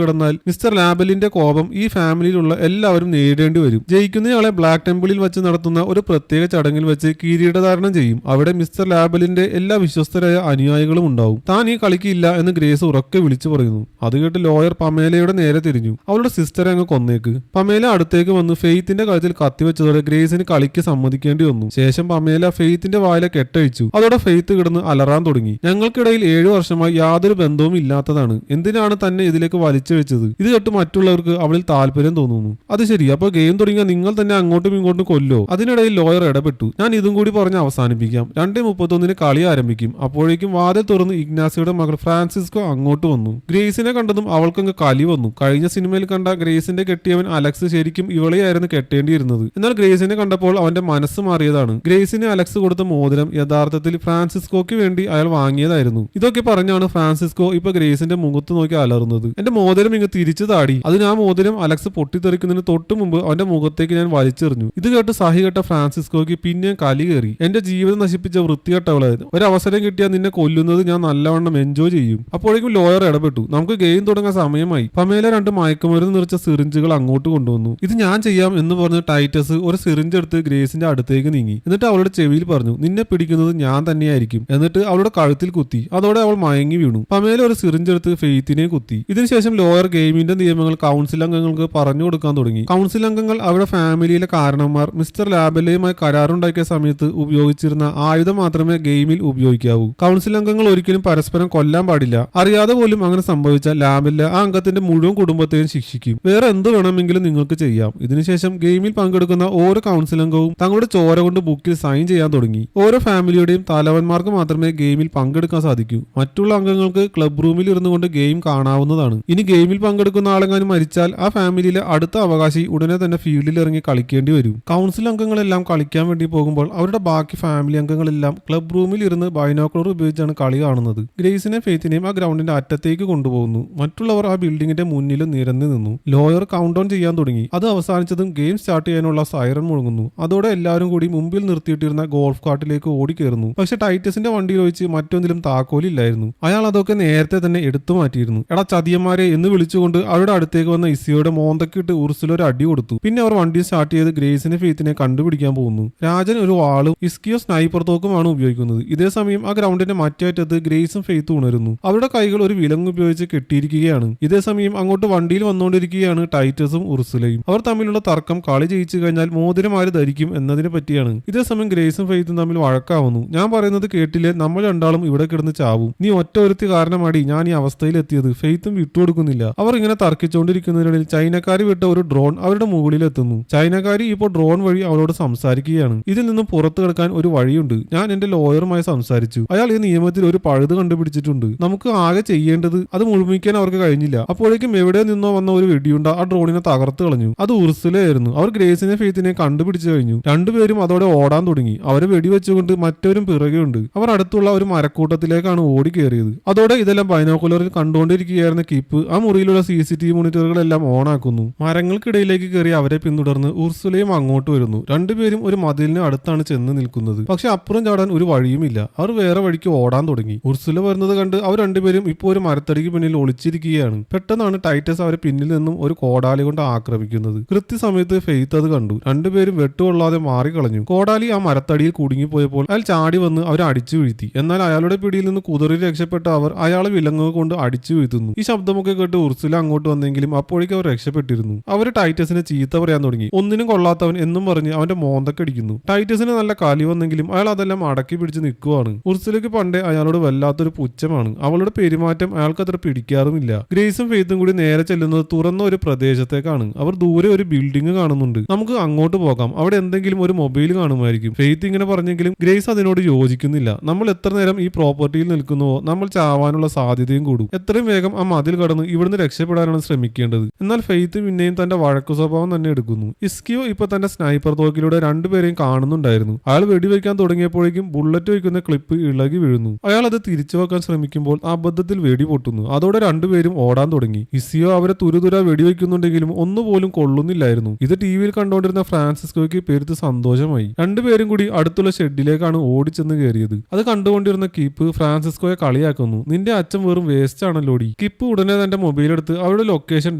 കിടന്നാൽ മിസ്റ്റർ ലാബലിന്റെ കോപം ഈ ഫാമിലിയിലുള്ള എല്ലാവരും നേരിടേണ്ടി വരും. ജയിക്കുന്നയാളെ ബ്ലാക്ക് ടെമ്പിളിൽ വെച്ച് നടത്തുന്ന ഒരു പ്രത്യേക ചടങ്ങിൽ വെച്ച് കിരീടധാരണം ചെയ്യും. അവിടെ മിസ്റ്റർ ലാബലിന്റെ എല്ലാ വിശ്വസ്തരായ അനുയായികളും ഉണ്ടാവും. താൻ ഈ കളിക്കില്ല എന്ന് ഗ്രേസ് ഉറക്കെ വിളിച്ചു പറയുന്നു. അത് കേട്ട് ലോയർ പമേലയുടെ നേരെ തിരിഞ്ഞു. അവളുടെ സിസ്റ്ററെ അങ്ങ് കൊന്നേക്ക്. പമേല അടുത്തേക്ക് വന്ന് ഫെയ്ത്തിന്റെ കഴുത്തിൽ കത്തിവെച്ചതോടെ ഗ്രേസിന് കളിക്ക് സമ്മതിക്കേണ്ടി വന്നു. ശേഷം പമേല ഫെയ്ത്തിന്റെ വായിലെ കെട്ടഴിച്ചു. അതോടെ ഫെയ്ത്ത് കിടന്ന് അലറാൻ തുടങ്ങി. ഞങ്ങൾക്കിടയിൽ 7 വർഷമായി യാതൊരു ബന്ധവും ഇല്ലാത്തതാണ്. എന്തിനാണ് തന്നെ ഇതിലേക്ക് വലിച്ചു വെച്ചത്? ഇത് കേട്ട് മറ്റുള്ളവർക്ക് അവളിൽ താല്പര്യം തോന്നുന്നു. അത് ശരി, അപ്പൊ ഗെയിം തുടങ്ങിയ നിങ്ങൾ തന്നെ അങ്ങോട്ടും ഇങ്ങോട്ടും കൊല്ലോ? അതിനിടയിൽ ലോയർ ഇടപെട്ടു. ഞാൻ ഇതും കൂടി പറഞ്ഞ് അവസാനിപ്പിക്കാം. 2:31 കളി ആരംഭിക്കും. അപ്പോഴേക്കും വാതിൽ തുറന്ന് ഇഗ്നാസിയുടെ മകൾ ഫ്രാൻസിസ്കോ അങ്ങോട്ട് വന്നു. ഗ്രേസിനെ കണ്ടതും അവൾക്കങ്ങ് കലി വന്നു. കഴിഞ്ഞ സിനിമയിൽ കണ്ട ഗ്രേസിന്റെ കെട്ടിയവൻ അലക്സ് ശരിക്കും ഇവളെയായിരുന്നു കെട്ടേണ്ടിയിരുന്നത്. എന്നാൽ ഗ്രേസിനെ കണ്ടപ്പോൾ അവന്റെ മനസ്സ് മാറിയതാണ്. ഗ്രേസിന് അലക്സ് കൊടുത്ത മോതിരം യഥാർത്ഥത്തിൽ ഫ്രാൻസിസ്കോയ്ക്ക് വേണ്ടി അയാൾ വാങ്ങിയതായിരുന്നു. ഇതൊക്കെ പറഞ്ഞാണ് ഫ്രാൻസിസ്കോ ഇപ്പൊ ഗ്രേസിന്റെ മുഖത്ത് നോക്കി അലറുന്നത്. എന്റെ മോതിരം ഇങ്ങ് തിരിച്ചു താടി. അതിന് ആ മോതിരം അലക്സ് പൊട്ടിത്തെറിക്കുന്നതിന് തൊട്ടു മുമ്പ് അവന്റെ മുഖത്തേക്ക് ഞാൻ വലിച്ചെറിഞ്ഞു. ഇത് കേട്ട് സഹികെട്ട ഫ്രാൻസിസ്കോയ്ക്ക് പിന്നെ കലി കയറി. എന്റെ ജീവിതം നശിപ്പിച്ച വൃത്തികെട്ടവളായിരുന്നു. ഒരവസരം കിട്ടിയാൽ നിന്നെ കൊല്ലുന്നത് ഞാൻ നല്ലവണ്ണം എൻജോയ് ചെയ്യും. അപ്പോഴേക്കും ലോയർ ഇടപെട്ടു. നമുക്ക് ഗെയിം തുടങ്ങാൻ സമയമായി. പമേല 2 മയക്കുമരുന്ന് നിറച്ച സിറിഞ്ചുകൾ അങ്ങോട്ട് കൊണ്ടുവന്നു. ഇത് ഞാൻ ചെയ്യാം എന്ന് പറഞ്ഞ് ടൈറ്റസ് ഒരു സിറിഞ്ച് എടുത്ത് ഗ്രേസിന്റെ അടുത്തേക്ക് നീങ്ങി. എന്നിട്ട് അവളുടെ ചെവിയിൽ പറഞ്ഞു, നിന്നെ പിടിക്കുന്നത് ഞാൻ തന്നെയായിരിക്കും. എന്നിട്ട് അവളുടെ കഴുത്തിൽ കുത്തി. അതോടെ അവൾ മയങ്ങി വീണു. പമേല ഒരു സിറിഞ്ച് എടുത്ത് ഫെയ്ത്തിനെ കുത്തി. ഇതിനുശേഷം ലോയർ ഗെയിമിന്റെ നിയമങ്ങൾ കൗൺസിൽ അംഗങ്ങൾക്ക് പറഞ്ഞു കൊടുക്കാൻ തുടങ്ങി. കൗൺസിൽ അംഗങ്ങൾ അവരുടെ ഫാമിലിയിലെ കാരണവന്മാർ മിസ്റ്റർ ലാബെല്ലയുമായി കരാറുണ്ടാക്കിയ സമയത്ത് ഉപയോഗിച്ചിരുന്ന ആയുധം മാത്രമേ ഗെയിമിൽ ഉപയോഗിക്കാവൂ. കൗൺസിൽ അംഗങ്ങൾ ഒരിക്കലും പരസ്പരം കൊല്ലാൻ പാടില്ല. അറിയാതെ പോലും അങ്ങനെ സംഭവിച്ചാൽ ലാബെല്ല ആ അംഗത്തിന്റെ മുഴുവൻ കുടുംബത്തെയും ശിക്ഷിക്കും. വേറെ എന്ത് വേണമെങ്കിലും നിങ്ങൾക്ക് ചെയ്യാം. ഇതിനുശേഷം ഗെയിമിൽ പങ്കെടുക്കുന്ന ഓരോ കൗൺസിൽ അംഗവും തങ്ങളുടെ ചോര കൊണ്ട് ബുക്കിൽ സൈൻ ചെയ്യാൻ തുടങ്ങി. ഓരോ ഫാമിലിയുടെയും തലവന്മാർക്ക് മാത്രമേ ഗെയിമിൽ പങ്കെടുക്കാൻ സാധിക്കൂ. മറ്റുള്ള അംഗങ്ങൾക്ക് ക്ലബ് റൂമിൽ ഇരുന്നുകൊണ്ട് ഗെയിം കാണാവുന്നതാണ്. ഇനി ഗെയിമിൽ പങ്കെടുക്കുന്ന ആളെങ്ങാനും മരിച്ചാൽ ആ ഫാമിലിയിലെ അടുത്ത അവകാശി ഉടനെ തന്നെ ഫീൽഡിൽ ഇറങ്ങി കളിക്കേണ്ടി വരും. കൗൺസിൽ അംഗങ്ങളെല്ലാം കളിക്കാൻ വേണ്ടി പോകുമ്പോൾ അവരുടെ ബാക്കി ഫാമിലി അംഗങ്ങളെല്ലാം ക്ലബ് റൂമിൽ ഇരുന്ന് ബൈനോക്കുലർ ഉപയോഗിച്ചാണ് കളി കാണുന്നത്. ഗ്രേസിനെ ഫെയ്ത്തിനെയും ആ ഗ്രൗണ്ടിന്റെ അറ്റത്തേക്ക് കൊണ്ടുപോകുന്നു. മറ്റുള്ളവർ ആ ബിൽഡിങ്ങിന്റെ മുന്നിൽ നിരന്നു നിന്നു. ലോയർ കൗണ്ട് ഡൗൺ ചെയ്യാൻ തുടങ്ങി. അത് അവസാനിച്ചതും ഗെയിം സ്റ്റാർട്ട് ചെയ്യാനുള്ള സൈറൺ മുഴങ്ങുന്നു. അതോടെ എല്ലാവരും കൂടി മുമ്പിൽ നിർത്തിയിട്ടിരുന്ന ഗോൾഫ് കാർട്ടിലേക്ക് ഓടിക്കയറുന്നു. പക്ഷെ ടൈറ്റസിന്റെ വണ്ടിയിൽ ഒഴിച്ച് മറ്റൊന്നിലും താക്കോലില്ലായിരുന്നു. അയാൾ അതൊക്കെ നേരത്തെ തന്നെ എടുത്തു മാറ്റിയിരുന്നു. എടാ ചതിയന്മാരെ എന്ന് വിളിച്ചുകൊണ്ട് അവരുടെ അടുത്തേക്ക് വന്ന ഇസിയോയുടെ മോന്തക്കിട്ട് ഉർസുല ഒരു അടി കൊടുത്തു. പിന്നെ അവർ വണ്ടി സ്റ്റാർട്ട് ചെയ്ത് ഗ്രേസിനെ ഫെയ്ത്തിനെ കണ്ടുപിടിക്കാൻ പോകുന്നു. രാജൻ ഒരു വാളും ഇസ്കിയോ സ്നൈപ്പർ തോക്കുമാണ് ഉപയോഗിക്കുന്നത്. ഇതേസമയം ആ ഗ്രൗണ്ടിന്റെ മറ്റേ അറ്റത്ത് ഗ്രേസും ഫെയ്ത്തും ഉണരുന്നു. അവരുടെ കൈകൾ ഒരു വിലങ്ങ് ഉപയോഗിച്ച് കെട്ടിയിരിക്കുകയാണ്. ഇതേസമയം അങ്ങോട്ട് വണ്ടിയിൽ വന്നുകൊണ്ടിരിക്കുകയാണ് ടൈറ്റസും ഉർസുലയും. അവർ തമ്മിലുള്ള തർക്കം കളി ജയിച്ചു കഴിഞ്ഞാൽ മോതിരം ആര് ധരിക്കും എന്നതിനെ പറ്റിയാണ്. ഇതേസമയം ഗ്രേസും ഫെയ്ത്തും തമ്മിൽ വഴക്കാവുന്നു. ഞാൻ പറയുന്നത് കേട്ടില്ലേ, നമ്മൾ രണ്ടാളും ഇവിടെ കിടന്ന് ചാവും. നീ ഒറ്റ ഒരുത്തി കാരണമാടി ഞാൻ ഈ അവസ്ഥയിലെത്തിയത്. ഫെയ്ത്തും വിട്ടുകൊടുക്കുന്നില്ല. അവർ ഇങ്ങനെ തർക്കിച്ചുകൊണ്ടിരിക്കുന്നതിനിടയിൽ ചൈനക്കാരി വിട്ട ഒരു ഡ്രോൺ അവരുടെ മുകളിൽ എത്തുന്നു. ചൈനക്കാരി ഇപ്പോൾ ഡ്രോൺ വഴി അവളോട് സംസാരിക്കുകയാണ്. ഇതിൽ നിന്നും പുറത്തു കിടക്കാൻ ഒരു വഴിയുണ്ട്. ഞാൻ എന്റെ ലോയറുമായി സംസാരിച്ചു. അയാൾ ഈ നിയമത്തിൽ ഒരു പഴുത് കണ്ടുപിടിച്ചിട്ടുണ്ട്. നമുക്ക് ആകെ ചെയ്യേണ്ടത് അത് മുഴുമിക്കാൻ അവർക്ക് കഴിഞ്ഞില്ല. അപ്പോഴേക്കും എവിടെ നിന്നോ വന്ന ഒരു വെടിയുണ്ട ആ ഡ്രോണിനെ തകർത്ത് കളഞ്ഞു. അത് ഉർസുലയായിരുന്നു. അവർ ഗ്രേസിനെ ഫെയ്ത്തിനെ കണ്ടുപിടിച്ചു കഴിഞ്ഞു. രണ്ടുപേരും അതോടെ ഓടാൻ തുടങ്ങി. അവരെ വെടിവെച്ചുകൊണ്ട് മറ്റവരും പിറകെയുണ്ട്. അവർ അടുത്തുള്ള ഒരു മരക്കൂട്ടത്തിലേക്കാണ് ഓടി കയറിയത്. അതോടെ ഇതെല്ലാം ബൈനോക്കുലറിൽ കണ്ടുകൊണ്ടിരിക്കുകയായിരുന്ന കിപ്പ് ആ മുറിയിലുള്ള CCTV മോണിറ്ററുകളെല്ലാം ഓണാക്കുന്നു. മരങ്ങൾക്കിടയിലേക്ക് കയറി അവരെ പിന്തുടർന്ന് ഉർസുലയും അങ്ങോട്ട് വരുന്നു. രണ്ടുപേരും ഒരു മതിലിന് അടുത്താണ് ചെന്ന് നിൽക്കുന്നത്. പക്ഷെ അപ്പുറം ചാടാൻ ഒരു വഴിയുമില്ല. അവർ വേറെ വഴിക്ക് ഓടാൻ തുടങ്ങി. ഉർസുല വരുന്നത് കണ്ട് അവർ രണ്ടുപേരും ഇപ്പോൾ ഒരു മരത്തടിക്ക് പിന്നിൽ ഒളിച്ചിരിക്കുകയാണ്. പെട്ടെന്നാണ് ടൈറ്റസ് അവരെ പിന്നിൽ നിന്നും ഒരു കോടാലി കൊണ്ട് ആക്രമിക്കുന്നത്. കൃത്യസമയത്ത് ഫെയ്ത്ത് അത് കണ്ടു. രണ്ടുപേരും വെട്ടുകൊള്ളാതെ മാറിക്കളഞ്ഞു. കോടാലി ആ മരത്തടിയിൽ കുടുങ്ങിപ്പോയപ്പോൾ അയാൾ ചാടി വന്ന് അവരെ അടിച്ചു വീഴ്ത്തി. എന്നാൽ അയാളുടെ പിടിയിൽ നിന്ന് കുതിറി രക്ഷപ്പെട്ട അവർ അയാളെ വിലങ്ങുക കൊണ്ട് അടിച്ചു വീഴ്ത്തുന്നു. ഈ ശബ്ദമൊക്കെ കേട്ട് ഉർസുല അങ്ങോട്ട് വന്നെങ്കിലും അപ്പോഴേക്കും അവർ രക്ഷപ്പെട്ടിരുന്നു. അവർ ടൈറ്റസിനെ ചീത്ത പറയാൻ തുടങ്ങി. ഒന്നിനും കൊള്ളാത്തവൻ എന്നും പറഞ്ഞ് അവന്റെ മോന്തക്കടിക്കുന്നു. ടൈറ്റസിന് നല്ല കലി വന്നെങ്കിലും അയാൾ അതെല്ലാം അടക്കി പിടിച്ച് നിൽക്കുവാണ്. ഉർസുലയ്ക്ക് പണ്ടേ അയാളോട് വല്ലാത്തൊരു പുച്ഛമാണ്. അവളുടെ പെരുമാറ്റം അയാൾക്ക് അത്ര പിടിക്കാറുമില്ല. ഗ്രേസും ഫെയ്ത്തും കൂടി നേരെ ചെല്ലുന്നത് തുറന്ന ഒരു പ്രദേശത്തേക്കാണ്. അവർ ദൂരെ ഒരു ബിൽഡിംഗ് കാണുന്നുണ്ട്. നമുക്ക് അങ്ങോട്ട് പോകാം, അവിടെ എന്തെങ്കിലും ഒരു മൊബൈൽ കാണുമായിരിക്കും. ഫെയ്ത്ത് ഇങ്ങനെ പറഞ്ഞെങ്കിലും ഗ്രേസ് അതിനോട് യോജിക്കുന്നില്ല. നമ്മൾ എത്ര നേരം ഈ പ്രോപ്പർട്ടിയിൽ നിൽക്കുന്നുവോ നമ്മൾ ചാവാനുള്ള സാധ്യതയും കൂടും. എത്രയും വേഗം ആ മതിൽ കടന്ന് ഇവിടുന്ന് രക്ഷപ്പെടാനാണ് ശ്രമിക്കേണ്ടത്. എന്നാൽ ഫെയ്ത്ത് പിന്നെയും തന്റെ വഴക്കു സ്വഭാവം തന്നെ എടുക്കുന്നു. ഇസ്കിയോ ഇപ്പൊ തന്റെ സ്നൈപ്പർ തോക്കിലൂടെ രണ്ടുപേരെയും കാണുന്നുണ്ടായിരുന്നു. അയാൾ വെടിവെക്കാൻ തുടങ്ങിയപ്പോഴേക്കും ബുള്ളറ്റ് വയ്ക്കുന്ന ക്ലിപ്പ് ഇളകി വീഴുന്നു. അയാൾ അത് തിരിച്ചു വെക്കാൻ ശ്രമിക്കുമ്പോൾ അബദ്ധത്തിൽ വെടി പൊട്ടുന്നു. അതോടെ രണ്ടുപേരും ഓടാൻ തുടങ്ങി. ഇസിയോ അവരെ തുരുതുര വെടിവെക്കുന്നുണ്ടെങ്കിലും ഒന്നുപോലും കൊള്ളുന്നില്ലായിരുന്നു. ഇത് ടിവിയിൽ കണ്ടുകൊണ്ടിരുന്ന ഫ്രാൻസിസ്കോയ്ക്ക് പെരുത്ത് സന്തോഷമായി. രണ്ടുപേരും രണ്ടുപേരും കൂടി അടുത്തുള്ള ഷെഡിലേക്കാണ് ഓടിച്ചെന്ന് കയറിയത്. അത് കണ്ടുകൊണ്ടിരുന്ന കിപ്പ് ഫ്രാൻസിസ്കോയെ കളിയാക്കുന്നു. നിന്റെ അച്ഛൻ വെറും വേസ്റ്റ് ആണല്ലോടി. കിപ്പ് ഉടനെ തന്റെ മൊബൈൽ എടുത്ത് അവരുടെ ലൊക്കേഷൻ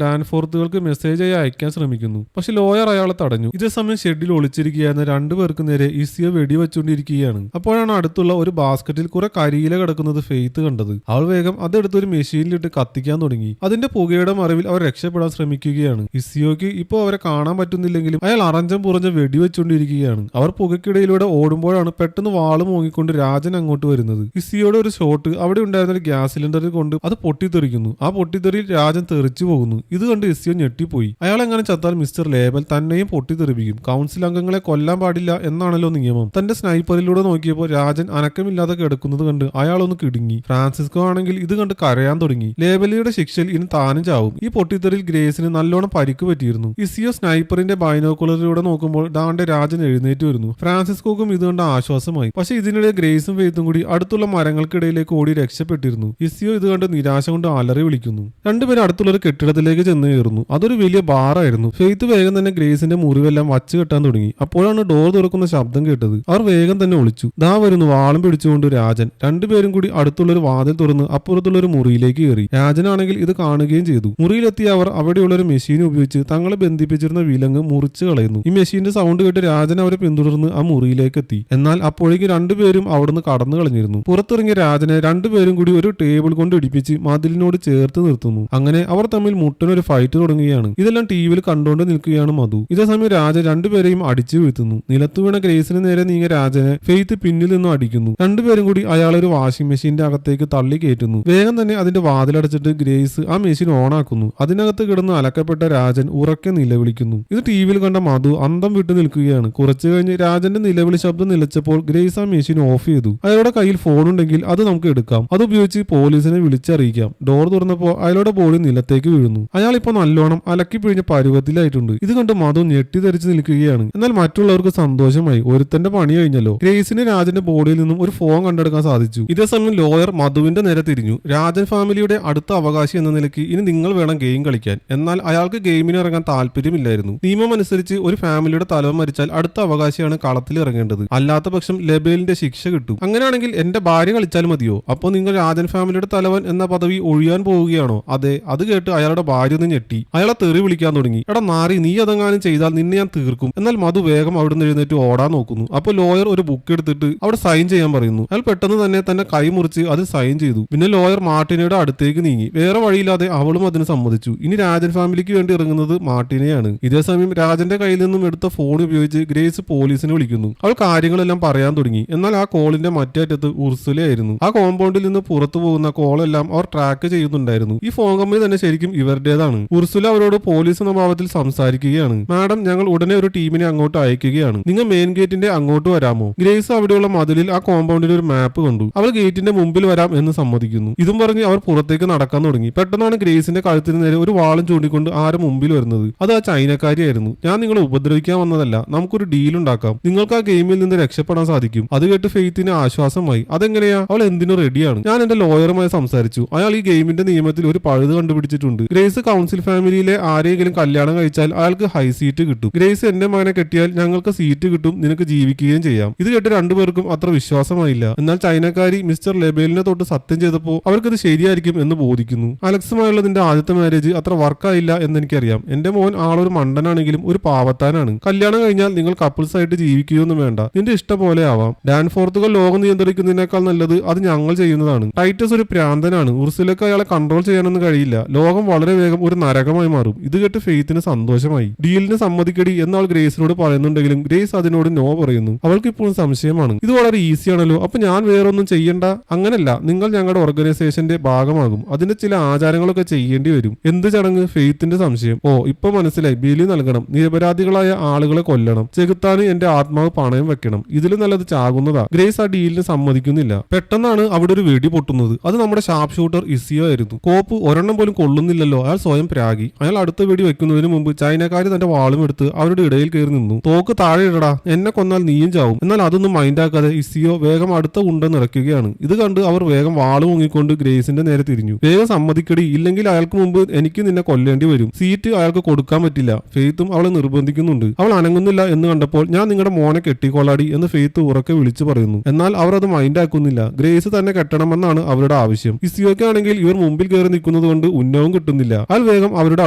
ഡാൻഫോർത്തുകൾക്ക് മെസ്സേജ് ആയി അയക്കാൻ ശ്രമിക്കുന്നു. പക്ഷെ ലോയർ അയാളെ തടഞ്ഞു. ഇതേസമയം ഷെഡിൽ ഒളിച്ചിരിക്കുകയായിരുന്ന രണ്ടുപേർക്ക് നേരെ ഇസിയോ വെടിവെച്ചുകൊണ്ടിരിക്കുകയാണ്. അപ്പോഴാണ് അടുത്തുള്ള ഒരു ബാസ്ക്കറ്റിൽ കുറെ കരിയില കിടക്കുന്നത് ഫെയ്ത്ത് കണ്ടത്. അവൾ വേഗം അതെടുത്ത് ഒരു മെഷീനിലിട്ട് കത്തിക്കാൻ തുടങ്ങി. അതിന്റെ പുകയുടെ മറവിൽ അവർ രക്ഷപ്പെടാൻ ശ്രമിക്കുകയാണ്. ഇസിയോക്ക് ഇപ്പോൾ അവരെ കാണാൻ പറ്റുന്നില്ലെങ്കിലും അയാൾ അറഞ്ചം പുറഞ്ഞം വെടിവെച്ചുകൊണ്ടിരിക്കുകയാണ്. അവർ പുകയ്ക്കിടയിലൂടെ ഓടുമ്പോഴാണ് പെട്ടെന്ന് വാള് മോങ്ങിക്കൊണ്ട് രാജൻ അങ്ങോട്ട് വരുന്നത്. ഇസിയോയുടെ ഒരു ഷോട്ട് അവിടെ ഉണ്ടായിരുന്ന ഒരു ഗ്യാസ് സിലിണ്ടറിൽ കൊണ്ട് അത് പൊട്ടിത്തെറിക്കുന്നു. ആ പൊട്ടിത്തെറിയിൽ രാജൻ തെറിച്ചു പോകുന്നു. ഇത് കണ്ട് ഇസിയോ ഞെട്ടിപ്പോയി. അയാൾ എങ്ങനെ ചത്താൽ മിസ്റ്റർ ലേബൽ തന്നെയും പൊട്ടിത്തെറിപ്പിക്കും. കൗൺസിൽ അംഗങ്ങളെ കൊല്ലാൻ പാടില്ല എന്നാണല്ലോ നിയമം. തന്റെ സ്നൈപ്പറിലൂടെ നോക്കിയപ്പോൾ രാജൻ അനക്കമില്ലാതെ കിടക്കുന്നത് കണ്ട് അയാളൊന്ന് കിടുങ്ങി. ഫ്രാൻസിസ്കോ ആണെങ്കിൽ ഇത് കണ്ട് കരയാൻ തുടങ്ങി. ലേബലിയുടെ ശിക്ഷയിൽ ഇനി താനും ചാവും. ഈ പൊട്ടിത്തെറിയിൽ ഗ്രേസിന് നല്ലോണം പരിക്ക് പറ്റിയിരുന്നു. ഇസിയോ സ്നൈപ്പറിന്റെ ബൈനോക്കുലറിലൂടെ നോക്കുമ്പോൾ ദാണ്ടെ രാജൻ എഴുന്നേറ്റ് വരുന്നു. ഫ്രാൻസിസ്കോക്കും ഇത് കണ്ട ആശ്വാസമായി. പക്ഷെ ഇതിനിടെ ഗ്രേസും ഫെയ്ത്തും കൂടി അടുത്തുള്ള മരങ്ങൾക്കിടയിലേക്ക് ഓടി രക്ഷപ്പെട്ടിരുന്നു. ഇസിയോ ഇത് കണ്ട് നിരാശ കൊണ്ട് അലറി വിളിക്കുന്നു. രണ്ടുപേരും അടുത്തുള്ള ഒരു കെട്ടിടത്തിലേക്ക് ചെന്ന് കയറുന്നു. അതൊരു വലിയ ബാറായിരുന്നു. ഫെയ്ത്ത് വേഗം തന്നെ ഗ്രേസിന്റെ മുറിവെല്ലാം വച്ച് കെട്ടാൻ തുടങ്ങി. അപ്പോഴാണ് ഡോർ തുറക്കുന്ന ശബ്ദം കേട്ടത്. അവർ വേഗം തന്നെ ഒളിച്ചു. ദാ വരുന്നു വാളും പിടിച്ചുകൊണ്ട് രാജൻ. രണ്ടുപേരും കൂടി അടുത്തുള്ള ഒരു വാതിൽ തുറന്ന് അപ്പുറത്തുള്ള ഒരു മുറിയിലേക്ക് കയറി. രാജനാണെങ്കിൽ ഇത് കാണുകയും ചെയ്തു. മുറിയിലെത്തിയ അവർ അവിടെയുള്ള ഒരു മെഷീൻ ഉപയോഗിച്ച് തങ്ങളെ ബന്ധിപ്പിച്ചിരുന്ന വിലങ്ങ് മുറിച്ചു കളയുന്നു. ഈ മെഷീന്റെ സൗണ്ട് കേട്ട് രാജൻ അവരെ പിന്തുടർന്ന് ആ മുറിയിലേക്ക് എത്തി. എന്നാൽ അപ്പോഴേക്ക് രണ്ടുപേരും അവിടുന്ന് കടന്നു കളഞ്ഞിരുന്നു. പുറത്തിറങ്ങിയ രാജനെ രണ്ടുപേരും കൂടി ഒരു ടേബിൾ കൊണ്ട് ഇടിപ്പിച്ച് മതിലിനോട് ചേർത്ത് നിർത്തുന്നു. അങ്ങനെ അവർ തമ്മിൽ മുട്ടനൊരു ഫൈറ്റ് തുടങ്ങുകയാണ്. ഇതെല്ലാം ടിവിയിൽ കണ്ടുകൊണ്ട് നിൽക്കുകയാണ് മധു. ഇതേസമയം രാജ രണ്ടുപേരെയും അടിച്ചു വീഴ്ത്തുന്നു. നിലത്തു വീണ ഗ്രേസിന് നേരെ നീങ്ങിയ രാജനെ ഫെയ്ത്ത് പിന്നിൽ നിന്നും അടിക്കുന്നു. രണ്ടുപേരും കൂടി അയാളെ ഒരു വാഷിംഗ് മെഷീന്റെ അകത്തേക്ക് തള്ളി കയറ്റുന്നു. വേഗം തന്നെ അതിന്റെ വാതിലടച്ചിട്ട് ഗ്രേസ് ആ മെഷീൻ ഓണാക്കുന്നു. അതിനകത്ത് കിടന്ന് അലക്കപ്പെട്ട രാജൻ ഉറക്കെ നിലവിളിക്കുന്നു. ഇത് ടിവിയിൽ കണ്ട മധു അന്തം വിട്ടു നിൽക്കുകയാണ്. കുറച്ചു കഴിഞ്ഞ് രാജന്റെ നിലവിളി ശബ്ദം നിലച്ചപ്പോൾ ഗ്രേസ് ആ മെഷീൻ ഓഫ് ചെയ്തു. അയാളുടെ കയ്യിൽ ഫോൺ ഉണ്ടെങ്കിൽ അത് നമുക്ക് എടുക്കാം. അതുപയോഗിച്ച് പോലീസിനെ വിളിച്ചറിയിക്കാം. ഡോർ തുറന്നപ്പോൾ അയാളുടെ ബോഡി നിലത്തേക്ക് വീഴുന്നു. അയാൾ ഇപ്പൊ നല്ലോണം അലക്കി പിഴിഞ്ഞ പരുവത്തിലായിട്ടുണ്ട്. ഇത് കണ്ട് മധു ഞെട്ടിധരിച്ച് നിൽക്കുകയാണ്. എന്നാൽ മറ്റുള്ളവർക്ക് സന്തോഷമായി. ഒരുത്തന്റെ പണി കഴിഞ്ഞല്ലോ. ഗ്രേസിന് രാജന്റെ ബോഡിയിൽ നിന്നും ഒരു ഫോൺ കണ്ടെടുക്കാൻ സാധിച്ചു. ഇതേസമയം ലോയർ മധുവിന്റെ നേരെ തിരിഞ്ഞു. രാജൻ ഫാമിലിയുടെ അടുത്ത അവകാശി എന്ന നിലയ്ക്ക് ഇനി നിങ്ങൾ വേണം ഗെയിം കളിക്കാൻ. എന്നാൽ അയാൾക്ക് ഗെയിമിന് ഇറങ്ങാൻ താല്പര്യമില്ലായിരുന്നു. നിയമം അനുസരിച്ച് ഒരു ഫാമിലിയുടെ തലവൻ മരിച്ചാൽ അടുത്ത അവകാശിയാണ് കളത്തിൽ ഇറങ്ങേണ്ടത്. അല്ലാത്ത പക്ഷം ലെബേലിന്റെ ശിക്ഷ കിട്ടും. അങ്ങനെയാണെങ്കിൽ എന്റെ ഭാര്യ കളിച്ചാൽ മതിയോ? അപ്പോൾ നിങ്ങൾ രാജൻ ഫാമിലിയുടെ തലവൻ എന്ന പദവി ഒഴിയാൻ പോവുകയാണോ? അതെ. അത് കേട്ട് അയാളുടെ ഭാര്യ ഒന്ന് ഞെട്ടി. അയാളെ തെറി വിളിക്കാൻ തുടങ്ങി. എടാ നാറി, നീ അതെങ്ങാനും ചെയ്താൽ നിന്നെ ഞാൻ തീർക്കും. എന്നാൽ മധു വേഗം അവിടുന്ന് എഴുന്നേറ്റ് ഓടാൻ നോക്കുന്നു. അപ്പോൾ ലോയർ ഒരു ബുക്ക് എടുത്തിട്ട് അവിടെ സൈൻ ചെയ്യാൻ പറയുന്നു. അയാൾ പെട്ടെന്ന് തന്നെ തന്റെ കൈ മുറിച്ച് അത് സൈൻ ചെയ്തു. പിന്നെ ലോയർ മാർട്ടിനയുടെ അടുത്തേക്ക് നീങ്ങി. വേറെ വഴിയില്ലാതെ അവളും അതിന് സമ്മതിച്ചു. ഇനി രാജൻ ഫാമിലിക്ക് വേണ്ടി ഇറങ്ങുന്നത് മാർട്ടിനെയാണ്. ഇതേസമയം രാജന്റെ കയ്യിൽ നിന്നും എടുത്ത ഫോൺ ഉപയോഗിച്ച് ഗ്രേസ് പോലീസിനെ വിളിക്കുന്നു. അവൾ കാര്യങ്ങളെല്ലാം പറയാൻ തുടങ്ങി. എന്നാൽ ആ കോളിന്റെ മറ്റേ അറ്റത്ത് ഉർസുലയായിരുന്നു. ആ കോമ്പൗണ്ടിൽ നിന്ന് പുറത്തു പോകുന്ന കോളെല്ലാം അവർ ട്രാക്ക് ചെയ്യുന്നുണ്ടായിരുന്നു. ഈ ഫോൺ കമ്പനി തന്നെ ശരിക്കും ഇവരുടേതാണ്. ഉർസുല അവരോട് പോലീസ് എന്ന ഭാവത്തിൽ സംസാരിക്കുകയാണ്. മാഡം, ഞങ്ങൾ ഉടനെ ഒരു ടീമിനെ അങ്ങോട്ട് അയക്കുകയാണ്. നിങ്ങൾ മെയിൻ ഗേറ്റിന്റെ അങ്ങോട്ട് വരാമോ? ഗ്രേസ് അവിടെയുള്ള മതിലിൽ ആ കോമ്പൗണ്ടിൽ ഒരു മാപ്പ് കണ്ടു. അവൾ ഗേറ്റിന്റെ മുമ്പിൽ വരാം എന്ന് സമ്മതിക്കുന്നു. ഇതും പറഞ്ഞ് അവർ പുറത്തേക്ക് നടക്കാൻ തുടങ്ങി. പെട്ടെന്നാണ് ഗ്രേസിന്റെ കഴുത്തിന് നേരെ ഒരു വാളും ചൂണ്ടിക്കൊണ്ട് ആരും മുമ്പിൽ വരുന്നത്. അത് ആ ചൈനക്കാരിയായിരുന്നു. ഞാൻ നിങ്ങളെ ഉപദ്രവിക്കാൻ വന്നതല്ല, നമുക്കൊരു ഡീൽ ഉണ്ടാക്കാം. നിങ്ങൾക്ക് ആ ഗെയിമിൽ നിന്ന് രക്ഷപ്പെടാൻ സാധിക്കും. അത് കേട്ട് ഫെയ്ത്തിന് ആശ്വാസമായി. അതെങ്ങനെയാ? അവൾ എന്തിനു റെഡിയാണ്. ഞാൻ എന്റെ ലോയറുമായി സംസാരിച്ചു. അയാൾ ഈ ഗെയിമിന്റെ നിയമത്തിൽ ഒരു പഴുത് കണ്ടുപിടിച്ചിട്ടുണ്ട്. ഗ്രേസ് കൗൺസിൽ ഫാമിലിയിലെ ആരെങ്കിലും കല്യാണം കഴിച്ചാൽ അയാൾക്ക് ഹൈ സീറ്റ് കിട്ടും. ഗ്രേസ് എന്റെ മകനെ കെട്ടിയാൽ ഞങ്ങൾക്ക് സീറ്റ് കിട്ടും, നിനക്ക് ജീവിക്കുകയും ചെയ്യാം. ഇത് കേട്ട് രണ്ടുപേർക്കും അത്ര വിശ്വാസമായില്ല. എന്നാൽ ചൈനക്കാരി മിസ്റ്റർ ലെബേലിനെ തൊട്ട് സത്യം ചെയ്തപ്പോൾ അവർക്കത് ശരിയായിരിക്കും എന്ന് ബോധിക്കുന്നു. അലക്സുമായുള്ള നിന്റെ ആദ്യത്തെ മാരേജ് അത്ര വർക്കായില്ല എന്ന് എനിക്കറിയാം. എന്റെ മോൻ ആളൊരു മണ്ടനാണെങ്കിലും ഒരു പാവത്താനാണ്. കല്യാണം കഴിഞ്ഞാൽ നിങ്ങൾ കപ്പിൾസ് ആയിട്ട് ജീവിക്കുകയൊന്നും വേണ്ട. നിന്റെ ഇഷ്ടം പോലെ ആവാം. ഡാൻഫോർത്തുകൾ ലോകം നിയന്ത്രിക്കുന്നതിനേക്കാൾ നല്ലത് അത് ഞങ്ങൾ ചെയ്യുന്നതാണ്. ടൈറ്റസ് ഒരു പ്രാന്തനാണ്. ഉർസുലക്ക് അയാളെ കൺട്രോൾ ചെയ്യാനൊന്നും കഴിയില്ല. ലോകം വളരെ വേഗം ഒരു നരകമായി മാറും. ഇത് കേട്ട് ഫെയ്ത്തിന് സന്തോഷമായി. ഡീലിന് സമ്മതിക്കടി എന്നാൾ ഗ്രേസിനോട് പറയുന്നുണ്ടെങ്കിലും ഗ്രേസ് അതിനോട് നോ പറയുന്നു. അവൾക്ക് ഇപ്പോഴും സംശയമാണ്. ഇത് വളരെ ഈസി ആണല്ലോ, അപ്പൊ ഞാൻ വേറൊന്നും ചെയ്യണ്ട? അങ്ങനല്ല, നിങ്ങൾ ഞങ്ങളുടെ ഓർഗനൈസേഷന്റെ ഭാഗമാകും. അതിന്റെ ചില ആചാരങ്ങളൊക്കെ ചെയ്യേണ്ടി വരും. എന്ത് ചടങ്ങ്? ഫെയ്ത്തിന്റെ സംശയം. ഓ, ഇപ്പൊ മനസ്സിലായി. ബലി നൽകണം, നിരപരാധികളായ ആളുകളെ കൊല്ലണം, ചെകുത്താന് എന്റെ ആത്മാവ് പണയം വെക്കണം. ഇതിൽ നല്ലത് ചാകുന്നതാ. ഗ്രേസ് ആ ഡീലിന് സമ്മതിക്കുന്നില്ല. പെട്ടെന്നാണ് അവിടെ ഒരു വെടി പൊട്ടുന്നത്. അത് നമ്മുടെ ഷാർപ്പ് ഷൂട്ടർ ഇസിയോ ആയിരുന്നു. കോപ്പ് ഒരെണ്ണം പോലും കൊള്ളുന്നില്ലല്ലോ. അയാൾ സ്വയം പ്രാഗി. അയാൾ അടുത്ത വെടി വെക്കുന്നതിന് മുമ്പ് ചൈനക്കാര് തന്റെ വാളും എടുത്ത് അവരുടെ ഇടയിൽ കയറി നിന്നു. തോക്ക് താഴെ ഇടടാ, എന്നെ കൊന്നാൽ നീയും ചാവും. എന്നാൽ അതൊന്നും മൈൻഡാക്കാതെ ഇസിയോ വേഗം അടുത്ത ഉണ്ട നിറയ്ക്കുകയാണ്. ഇത് കണ്ട് അവർ വേഗം വാള് മുങ്ങിക്കൊണ്ട് ഗ്രേസിന്റെ നേരെ തിരിഞ്ഞു. വേഗം സമ്മതിക്കടി, ഇല്ലെങ്കിൽ അയാൾക്ക് മുമ്പ് എനിക്ക് നിന്നെ കൊല്ലേണ്ടി വരും. സീറ്റ് അയാൾക്ക് കൊടുക്കാൻ പറ്റില്ല. ഫെയ്ത്തും അവളെ നിർബന്ധിക്കുന്നുണ്ട്. അവൾ അനങ്ങുന്നില്ല എന്ന് കണ്ടപ്പോൾ ഞാൻ നിങ്ങളുടെ നിങ്ങളുടെ മോനെ കെട്ടിക്കൊള്ളാടി എന്ന് ഫെയ്ത്ത് ഉറക്കെ വിളിച്ചു പറയുന്നു. എന്നാൽ അവർ അത് മൈൻഡ് ആക്കുന്നില്ല. ഗ്രേസ് തന്നെ കെട്ടണമെന്നാണ് അവരുടെ ആവശ്യം. ഇസിയോക്കാണെങ്കിൽ ഇവർ മുമ്പിൽ കയറി നിൽക്കുന്നത് കൊണ്ട് ഉന്നവും കിട്ടുന്നില്ല. അയാൾ വേഗം അവരുടെ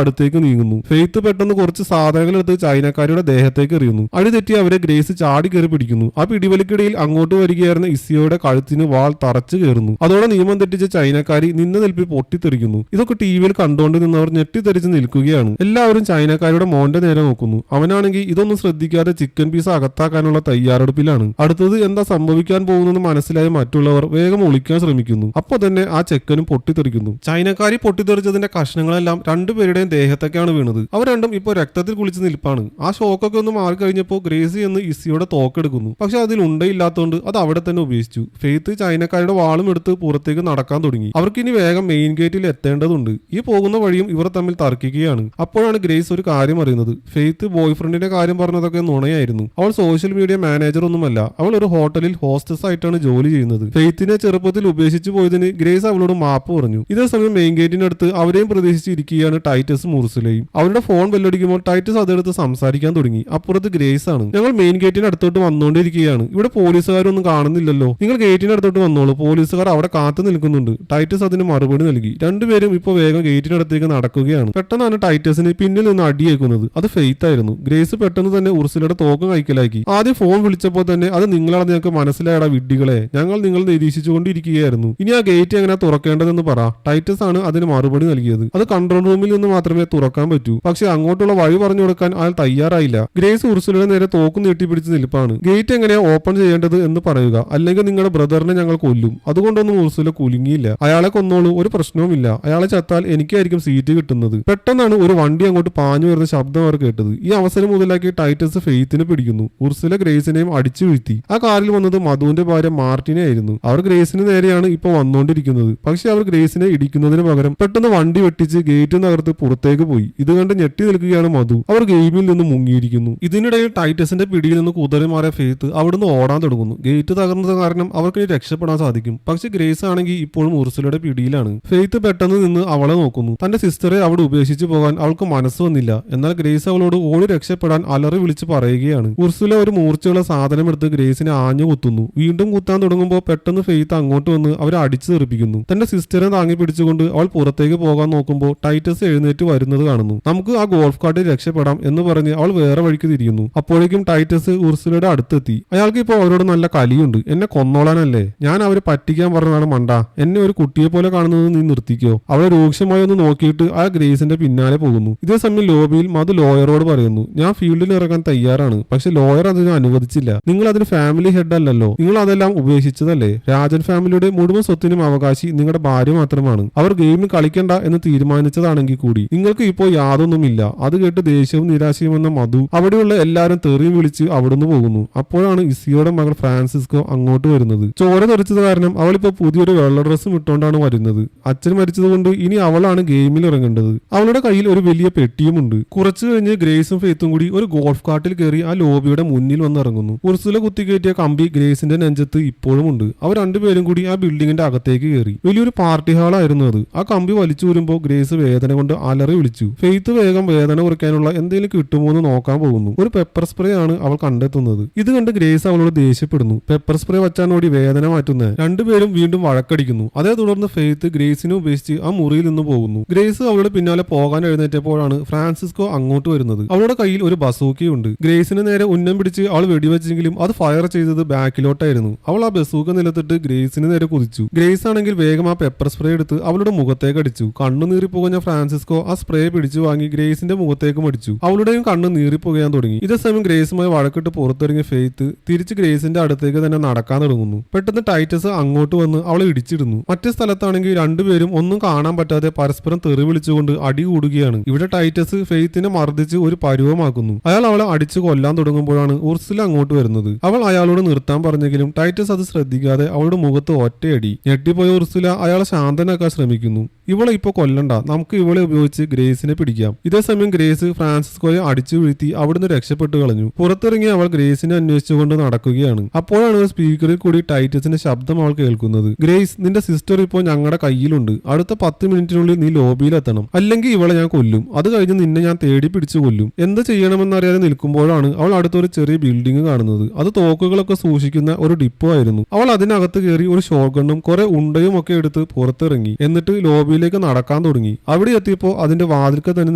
അടുത്തേക്ക് നീങ്ങുന്നു. ഫെയ്ത്ത് പെട്ടെന്ന് കുറച്ച് സാധനങ്ങൾ എടുത്ത് ചൈനക്കാരുടെ ദേഹത്തേക്ക് എറിയുന്നു. അടി തെറ്റി അവരെ ഗ്രേസ് ചാടി കയറി പിടിക്കുന്നു. ആ പിടിവലിക്കിടയിൽ അങ്ങോട്ട് വരികയായിരുന്ന ഇസിയോയുടെ കഴുത്തിന് വാൾ തറച്ചു കയറുന്നു. അതോടെ നിയമം തെറ്റിച്ച ചൈനക്കാരി നിന്ന നിൽപ്പിൽ പൊട്ടിത്തെറിക്കുന്നു. ഇതൊക്കെ ടിവിയിൽ കണ്ടുകൊണ്ട് നിന്നവർ ഞെട്ടിത്തെറിച്ച് നിൽക്കുകയാണ്. എല്ലാവരും ചൈനക്കാരുടെ മോന്റെ നേരെ നോക്കുന്നു. അവനാണെങ്കിൽ ഇതൊന്നും ശ്രദ്ധിക്കാതെ ചിക്കൻ പീസ് അകത്താക്കാനുള്ള തയ്യാറെടുപ്പിലാണ്. അടുത്തത് എന്താ സംഭവിക്കാൻ പോകുന്നെന്ന് മനസ്സിലായ മറ്റുള്ളവർ വേഗം ഒളിക്കാൻ ശ്രമിക്കുന്നു. അപ്പോൾ തന്നെ ആ ചെക്കനും പൊട്ടിത്തെറിക്കുന്നു. ചൈനക്കാരി പൊട്ടിത്തെറിച്ചതിന്റെ കഷ്ണങ്ങളെല്ലാം രണ്ടുപേരുടെയും ദേഹത്തൊക്കെയാണ് വീണത്. അവർ രണ്ടും ഇപ്പോൾ രക്തത്തിൽ കുളിച്ച് നിൽപ്പാണ്. ആ ഷോക്കൊക്കെ ഒന്ന് മാറിക്കഴിഞ്ഞപ്പോൾ ഗ്രേസി എന്ന് ഇസിയുടെ തോക്കെടുക്കുന്നു. പക്ഷെ അതിൽ ഉണ്ടയില്ലാത്തതുകൊണ്ട് അത് അവിടെ തന്നെ ഉപേക്ഷിച്ചു. ഫെയ്ത്ത് ചൈനക്കാരുടെ വാളും എടുത്ത് പുറത്തേക്ക് നടക്കാൻ തുടങ്ങി. അവർക്കിനി വേഗം മെയിൻ ഗേറ്റിൽ എത്തേണ്ടതുണ്ട്. ഈ പോകുന്ന വഴിയും ഇവർ തമ്മിൽ തർക്കിക്കുകയാണ്. അപ്പോഴാണ് ഗ്രേസ് ഒരു കാര്യം അറിയുന്നത്. ഫെയ്ത്ത് ബോയ് ഫ്രണ്ടിന്റെ കാര്യം പറഞ്ഞതൊക്കെ നുണയായിരുന്നു. അവൾ സോഷ്യൽ മീഡിയ മാനേജർ ഒന്നുമല്ല. അവൾ ഒരു ഹോട്ടലിൽ ഹോസ്റ്റസ് ആയിട്ടാണ് ജോലി ചെയ്യുന്നത്. ഫെയ്ത്തിനെ ചെറുപ്പത്തിൽ ഉപേക്ഷിച്ചു പോയതിന് ഗ്രേസ് അവളോട് മാപ്പ് പറഞ്ഞു. ഇതേസമയം മെയിൻ ഗേറ്റിനടുത്ത് അവരെയും പ്രതീക്ഷിച്ചിരിക്കുകയാണ് ടൈറ്റസും ഉർസുലയും. അവരുടെ ഫോൺ ബെല്ലടിക്കുമ്പോൾ ടൈറ്റസ് അതെടുത്ത് സംസാരിക്കാൻ തുടങ്ങി. അപ്പുറത്ത് ഗ്രേസ് ആണ്. ഞങ്ങൾ മെയിൻ ഗേറ്റിന് അടുത്തോട്ട് വന്നുകൊണ്ടിരിക്കുകയാണ്. ഇവിടെ പോലീസുകാരൊന്നും കാണുന്നില്ലല്ലോ. നിങ്ങൾ ഗേറ്റിന് അടുത്തോട്ട് വന്നോളൂ, പോലീസുകാർ അവിടെ കാത്തു നിൽക്കുന്നുണ്ട്. ടൈറ്റസ് അതിന് മറുപടി നൽകി. രണ്ടുപേരും ഇപ്പോൾ വേഗം ഗേറ്റിനടുത്തേക്ക് നടക്കുകയാണ്. പെട്ടെന്നാണ് ടൈറ്റസിന് പിന്നിൽ നിന്ന് അടിയേക്കുന്നത്. അത് ഫെയ്ത്ത് ആയിരുന്നു. ഗ്രേസ് പെട്ടെന്ന് തന്നെ ഉർസുലയുടെ തോക്ക് കൈക്കലാക്കി. ആദ്യം ഫോൺ വിളിച്ചപ്പോൾ തന്നെ അത് നിങ്ങളാണ് ഞങ്ങൾക്ക് മനസ്സിലായടാ വിഡ്ഢികളെ, ഞങ്ങൾ നിങ്ങൾ നിരീക്ഷിച്ചുകൊണ്ടിരിക്കുകയായിരുന്നു. ഇനി ആ ഗേറ്റ് എങ്ങനെ തുറക്കേണ്ടതെന്ന് പറ. ടൈറ്റസ് ആണ് അതിന് മറുപടി നൽകിയത്. അത് കൺട്രോൾ റൂമിൽ നിന്ന് മാത്രമേ തുറക്കാൻ പറ്റൂ. പക്ഷെ അങ്ങോട്ടുള്ള വഴി പറഞ്ഞു കൊടുക്കാൻ അയാൾ തയ്യാറായില്ല. ഗ്രേസ് ഉർസുലയുടെ നേരെ തോക്ക് നീട്ടിപ്പിടിച്ച് നിൽപ്പാണ്. ഗേറ്റ് എങ്ങനെയാ ഓപ്പൺ ചെയ്യേണ്ടത് എന്ന് പറയുക, അല്ലെങ്കിൽ നിങ്ങളുടെ ബ്രദറിനെ ഞങ്ങൾ കൊല്ലും. അതുകൊണ്ടൊന്നും ഉർസുല കുലുങ്ങിയില്ല. അയാളെ കൊന്നോളൂ, ഒരു പ്രശ്നവുമില്ല. അയാളെ ചത്താൽ എനിക്കായിരിക്കും സീറ്റ് കിട്ടുന്നത്. പെട്ടെന്നാണ് ഒരു വണ്ടി അങ്ങോട്ട് പാഞ്ഞു വരുന്ന ശബ്ദം അവർ കേട്ടത്. ഈ അവസരം മുതലാക്കി ടൈറ്റസ് ഫെയ്ത്തിനെ പിടിക്കുന്നു. ഉർസുല ഗ്രേസിനെയും അടിച്ചു വീഴ്ത്തി. ആ കാറിൽ വന്നത് മധുവിന്റെ ഭാര്യ മാർട്ടിനെ ആയിരുന്നു. അവർ ഗ്രേസിന് നേരെയാണ് ഇപ്പോൾ വന്നുകൊണ്ടിരിക്കുന്നത്. പക്ഷെ അവർ ഗ്രേസിനെ ഇടിക്കുന്നതിന് പകരം പെട്ടെന്ന് വണ്ടി വെട്ടിച്ച് ഗേറ്റ് തകർത്ത് പുറത്തേക്ക് പോയി. ഇത് കണ്ട് ഞെട്ടി നിൽക്കുകയാണ് മധു. അവർ ഗെയിമിൽ നിന്ന് മുങ്ങിയിരിക്കുന്നു. ഇതിനിടയിൽ ടൈറ്റസിന്റെ പിടിയിൽ നിന്ന് കുതറി മാറിയ ഫെയ്ത്ത് അവിടുന്ന് ഓടാൻ തുടങ്ങുന്നു. ഗേറ്റ് തകർന്നത് കാരണം അവർക്ക് രക്ഷപ്പെടാൻ സാധിക്കും. പക്ഷെ ഗ്രേസ് ആണെങ്കിൽ ഇപ്പോഴും ഉർസുലയുടെ പിടിയിലാണ്. ഫെയ്ത്ത് പെട്ടെന്ന് നിന്ന് അവളെ നോക്കുന്നു. തന്റെ സിസ്റ്ററെ അവിടെ ഉപേക്ഷിച്ചു പോകാൻ അവൾക്ക് മനസ്സ് വന്നില്ല. എന്നാൽ ഗ്രേസ് അവളോട് ഓടി രക്ഷപ്പെടാൻ അലറി വിളിച്ച് പറയുകയാണ്. ഉർസുല ഒരു മൂർച്ചയുള്ള സാധനം എടുത്ത് ഗ്രേസിനെ ആഞ്ഞു കുത്തുന്നു. വീണ്ടും കുത്താൻ തുടങ്ങുമ്പോൾ പെട്ടെന്ന് ഫെയ്ത്ത് അങ്ങോട്ട് വന്ന് അവരെ അടിച്ചു തെറിപ്പിക്കുന്നു. തന്റെ സിസ്റ്ററെ താങ്ങി പിടിച്ചുകൊണ്ട് അവൾ പുറത്തേക്ക് പോകാൻ നോക്കുമ്പോൾ ടൈറ്റസ് എഴുന്നേറ്റ് വരുന്നത് കാണുന്നു. നമുക്ക് ആ ഗോൾഫ് കാർട്ടിൽ രക്ഷപ്പെടാം എന്ന് പറഞ്ഞ് അവൾ വേറെ വഴിക്ക് തിരിയുന്നു. അപ്പോഴേക്കും ടൈറ്റസ് ഉർസുലയുടെ അടുത്തെത്തി. അയാൾക്ക് ഇപ്പോൾ അവരോട് നല്ല കലിയുണ്ട്. എന്നെ കൊന്നോളാനല്ലേ, ഞാൻ അവരെ പറ്റിക്കാൻ പറഞ്ഞതാണ് മണ്ട. എന്നെ ഒരു കുട്ടിയെ പോലെ കാണുന്നത് നീ നിർത്തിക്കോ. അവളെ രൂക്ഷമായി ഒന്ന് നോക്കിയിട്ട് ആ ഗ്രേസിന്റെ പിന്നാലെ പോകുന്നു. ഇതേ സമയം ലോബിയിൽ മധു ലോയറോട് പറയുന്നു, ഞാൻ ഫീൽഡിൽ ഇറങ്ങാൻ തയ്യാറാണ്. പക്ഷെ ലോയർ അതിന് അനുവദിച്ചില്ല. നിങ്ങൾ അതിന് ഫാമിലി ഹെഡ് അല്ലല്ലോ, നിങ്ങൾ അതെല്ലാം ഉപേക്ഷിച്ചതല്ലേ. രാജൻ ഫാമിലിയുടെ മുഴുവൻ സ്വത്തിനും അവകാശി നിങ്ങളുടെ ഭാര്യ മാത്രമാണ്. അവർ ഗെയിമിൽ കളിക്കണ്ട എന്ന് തീരുമാനിച്ചതാണെങ്കിൽ കൂടി നിങ്ങൾക്ക് ഇപ്പോൾ യാതൊന്നുമില്ല. അത് കേട്ട് ദേഷ്യവും നിരാശയും വന്ന മധു അവിടെയുള്ള എല്ലാവരും തെറിയും വിളിച്ച് അവിടുന്ന് പോകുന്നു. അപ്പോഴാണ് ഇസിയോയുടെ മകൾ ഫ്രാൻസിസ്കോ അങ്ങോട്ട് വരുന്നത്. ചോര തെറിച്ചത് കാരണം അവളിപ്പോ പുതിയൊരു വെള്ള ഡ്രസ്സും ഇട്ടുകൊണ്ടാണ് വരുന്നത്. അച്ഛൻ മരിച്ചത് കൊണ്ട് ഇനി അവളാണ് ഗെയിമിൽ ഇറങ്ങേണ്ടത്. അവളുടെ കയ്യിൽ ഒരു വലിയ പെട്ടിയുമുണ്ട്. കുറച്ചു കഴിഞ്ഞ് ഗ്രേസും ഫെയ്ത്തും കൂടി ഒരു ഗോൾഫ് കാർട്ടിൽ കയറി ആ ലോബിയുടെ മുന്നിൽ വന്ന് ഇറങ്ങുന്നു. ഉർസുല കുത്തിക്കയറ്റിയ കമ്പി ഗ്രേസിന്റെ നെഞ്ചത്ത് ഇപ്പോഴും ഉണ്ട്. അവർ രണ്ടുപേരും കൂടി ആ ബിൽഡിങ്ങിന്റെ അകത്തേക്ക് കയറി. വലിയൊരു പാർട്ടി ഹാളായിരുന്നു അത്. ആ കമ്പി വലിച്ചു വരുമ്പോൾ ഗ്രേസ് വേദന കൊണ്ട് അലറി വിളിച്ചു. ഫെയ്ത്ത് വേഗം വേദന കുറയ്ക്കാനുള്ള എന്തെങ്കിലും കിട്ടുമോ എന്ന് നോക്കാൻ പോകുന്നു. ഒരു പെപ്പർ സ്പ്രേ ആണ് അവൾ കണ്ടെത്തുന്നത്. ഇത് കണ്ട് ഗ്രേസ് അവളോട് ദേഷ്യപ്പെടുന്നു. പെപ്പർ സ്പ്രേ വച്ചാനോടി വേദന മാറ്റുന്നത്. രണ്ടുപേരും വീണ്ടും വഴക്കടിക്കുന്നു. അതേ തുടർന്ന് ഫെയ്ത്ത് ഗ്രേസിനെ ഉപേക്ഷിച്ച് ആ മുറിയിൽ നിന്ന് പോകുന്നു. ഗ്രേസ് അവളുടെ പിന്നാലെ പോകാൻ എഴുന്നേറ്റപ്പോഴാണ് ഫ്രാൻസിസ്കോ അങ്ങോട്ട് വരുന്നത്. അവളുടെ കയ്യിൽ ഒരു ബസൂക്കയുണ്ട്. ഗ്രേസിന് നേരെ ഉന്നം പിടിച്ച് അവൾ വെടിവെച്ചെങ്കിലും അത് ഫയർ ചെയ്തത് ബാക്കിലോട്ടായിരുന്നു. അവൾ ആ ബസൂക്ക നിലത്തിട്ട് ഗ്രേസിന് നേരെ കുതിച്ചു. ഗ്രേസ് ആണെങ്കിൽ വേഗം ആ പെപ്പർ സ്പ്രേ എടുത്ത് അവളുടെ മുഖത്തേക്ക് അടിച്ചു. കണ്ണു നീറിപ്പോകുന്ന ഫ്രാൻസിസ്കോ ആ സ്പ്രേ പിടിച്ചു വാങ്ങി ഗ്രേസിന്റെ മുഖത്തേക്ക് മടിച്ചു. അവളുടെയും കണ്ണ് നീറിപ്പോകാൻ തുടങ്ങി. ഇതേസമയം ഗ്രേസുമായി വഴക്കിട്ട് പുറത്തിറങ്ങിയ ഫെയ്ത്ത് തിരിച്ച് ഗ്രേസിന്റെ അടുത്തേക്ക് തന്നെ നടക്കാൻ തുടങ്ങുന്നു. പെട്ടെന്ന് ടൈറ്റസ് അങ്ങോട്ട് വന്ന് അവളെ ഇടിച്ചിടുന്നു. മറ്റേ സ്ഥലത്താണെങ്കിൽ രണ്ടുപേരും ഒന്നും കാണാൻ പറ്റാതെ പരസ്പരം തെറി വിളിച്ചുകൊണ്ട് അടി കൂടുകയാണ്. ഇവിടെ ടൈറ്റസ് ഫെയ്ത്തിനെ മർദ്ദിച്ച് ഒരു പരുവമാക്കുന്നു. അയാൾ അവളെ അടിച്ചു കൊല്ലാൻ തുടങ്ങുമ്പോഴാണ് ഉർസുല അങ്ങോട്ട് വരുന്നത്. അവൾ അയാളോട് നിർത്താൻ പറഞ്ഞെങ്കിലും ടൈറ്റസ് അത് ശ്രദ്ധിക്കാതെ അവളുടെ മുഖത്ത് ഒറ്റയടി. ഞെട്ടിപ്പോയ ഉർസുല അയാളെ ശാന്തനാക്കാൻ ശ്രമിക്കുന്നു. ഇവളെ ഇപ്പൊ കൊല്ലണ്ട, നമുക്ക് ഇവളെ ഉപയോഗിച്ച് ഗ്രേസിനെ പിടിക്കാം. ഇതേസമയം ഗ്രേസ് ഫ്രാൻസിസ്കോയെ അടിച്ചു വീഴ്ത്തി അവിടുന്ന് രക്ഷപ്പെട്ടു കളഞ്ഞു. പുറത്തിറങ്ങി അവൾ ഗ്രേസിനെ അന്വേഷിച്ചുകൊണ്ട് നടക്കുകയാണ്. അപ്പോഴാണ് ഒരു സ്പീക്കറിൽ കൂടി ടൈറ്റസിന്റെ ശബ്ദം അവൾ കേൾക്കുന്നത്. ഗ്രേസ്, നിന്റെ സിസ്റ്റർ ഇപ്പോൾ ഞങ്ങളുടെ കയ്യിലുണ്ട്. അടുത്ത 10 മിനിറ്റിനുള്ളിൽ നീ ലോബിയിലെത്തണം, അല്ലെങ്കിൽ ഇവളെ ഞാൻ കൊല്ലും. അത് കഴിഞ്ഞ് നിന്നെ ഞാൻ തേടി പിടിച്ചു കൊല്ലും. എന്ത് ചെയ്യണമെന്നറിയാതെ നിൽക്കുമ്പോഴാണ് അവൾ അടുത്തൊരു ഒരു ചെറിയ ബിൽഡിംഗ് കാണുന്നത്. അത് തോക്കുകളൊക്കെ സൂക്ഷിക്കുന്ന ഒരു ഡിപ്പോ ആയിരുന്നു. അവൾ അതിനകത്ത് കയറി ഒരു ഷോട്ട്ഗണ്ണും കുറെ ഉണ്ടയും ഒക്കെ എടുത്ത് പുറത്തിറങ്ങി. എന്നിട്ട് ലോബിയിലേക്ക് നടക്കാൻ തുടങ്ങി. അവിടെ എത്തിയപ്പോൾ അതിന്റെ വാതിൽക്ക് തന്നെ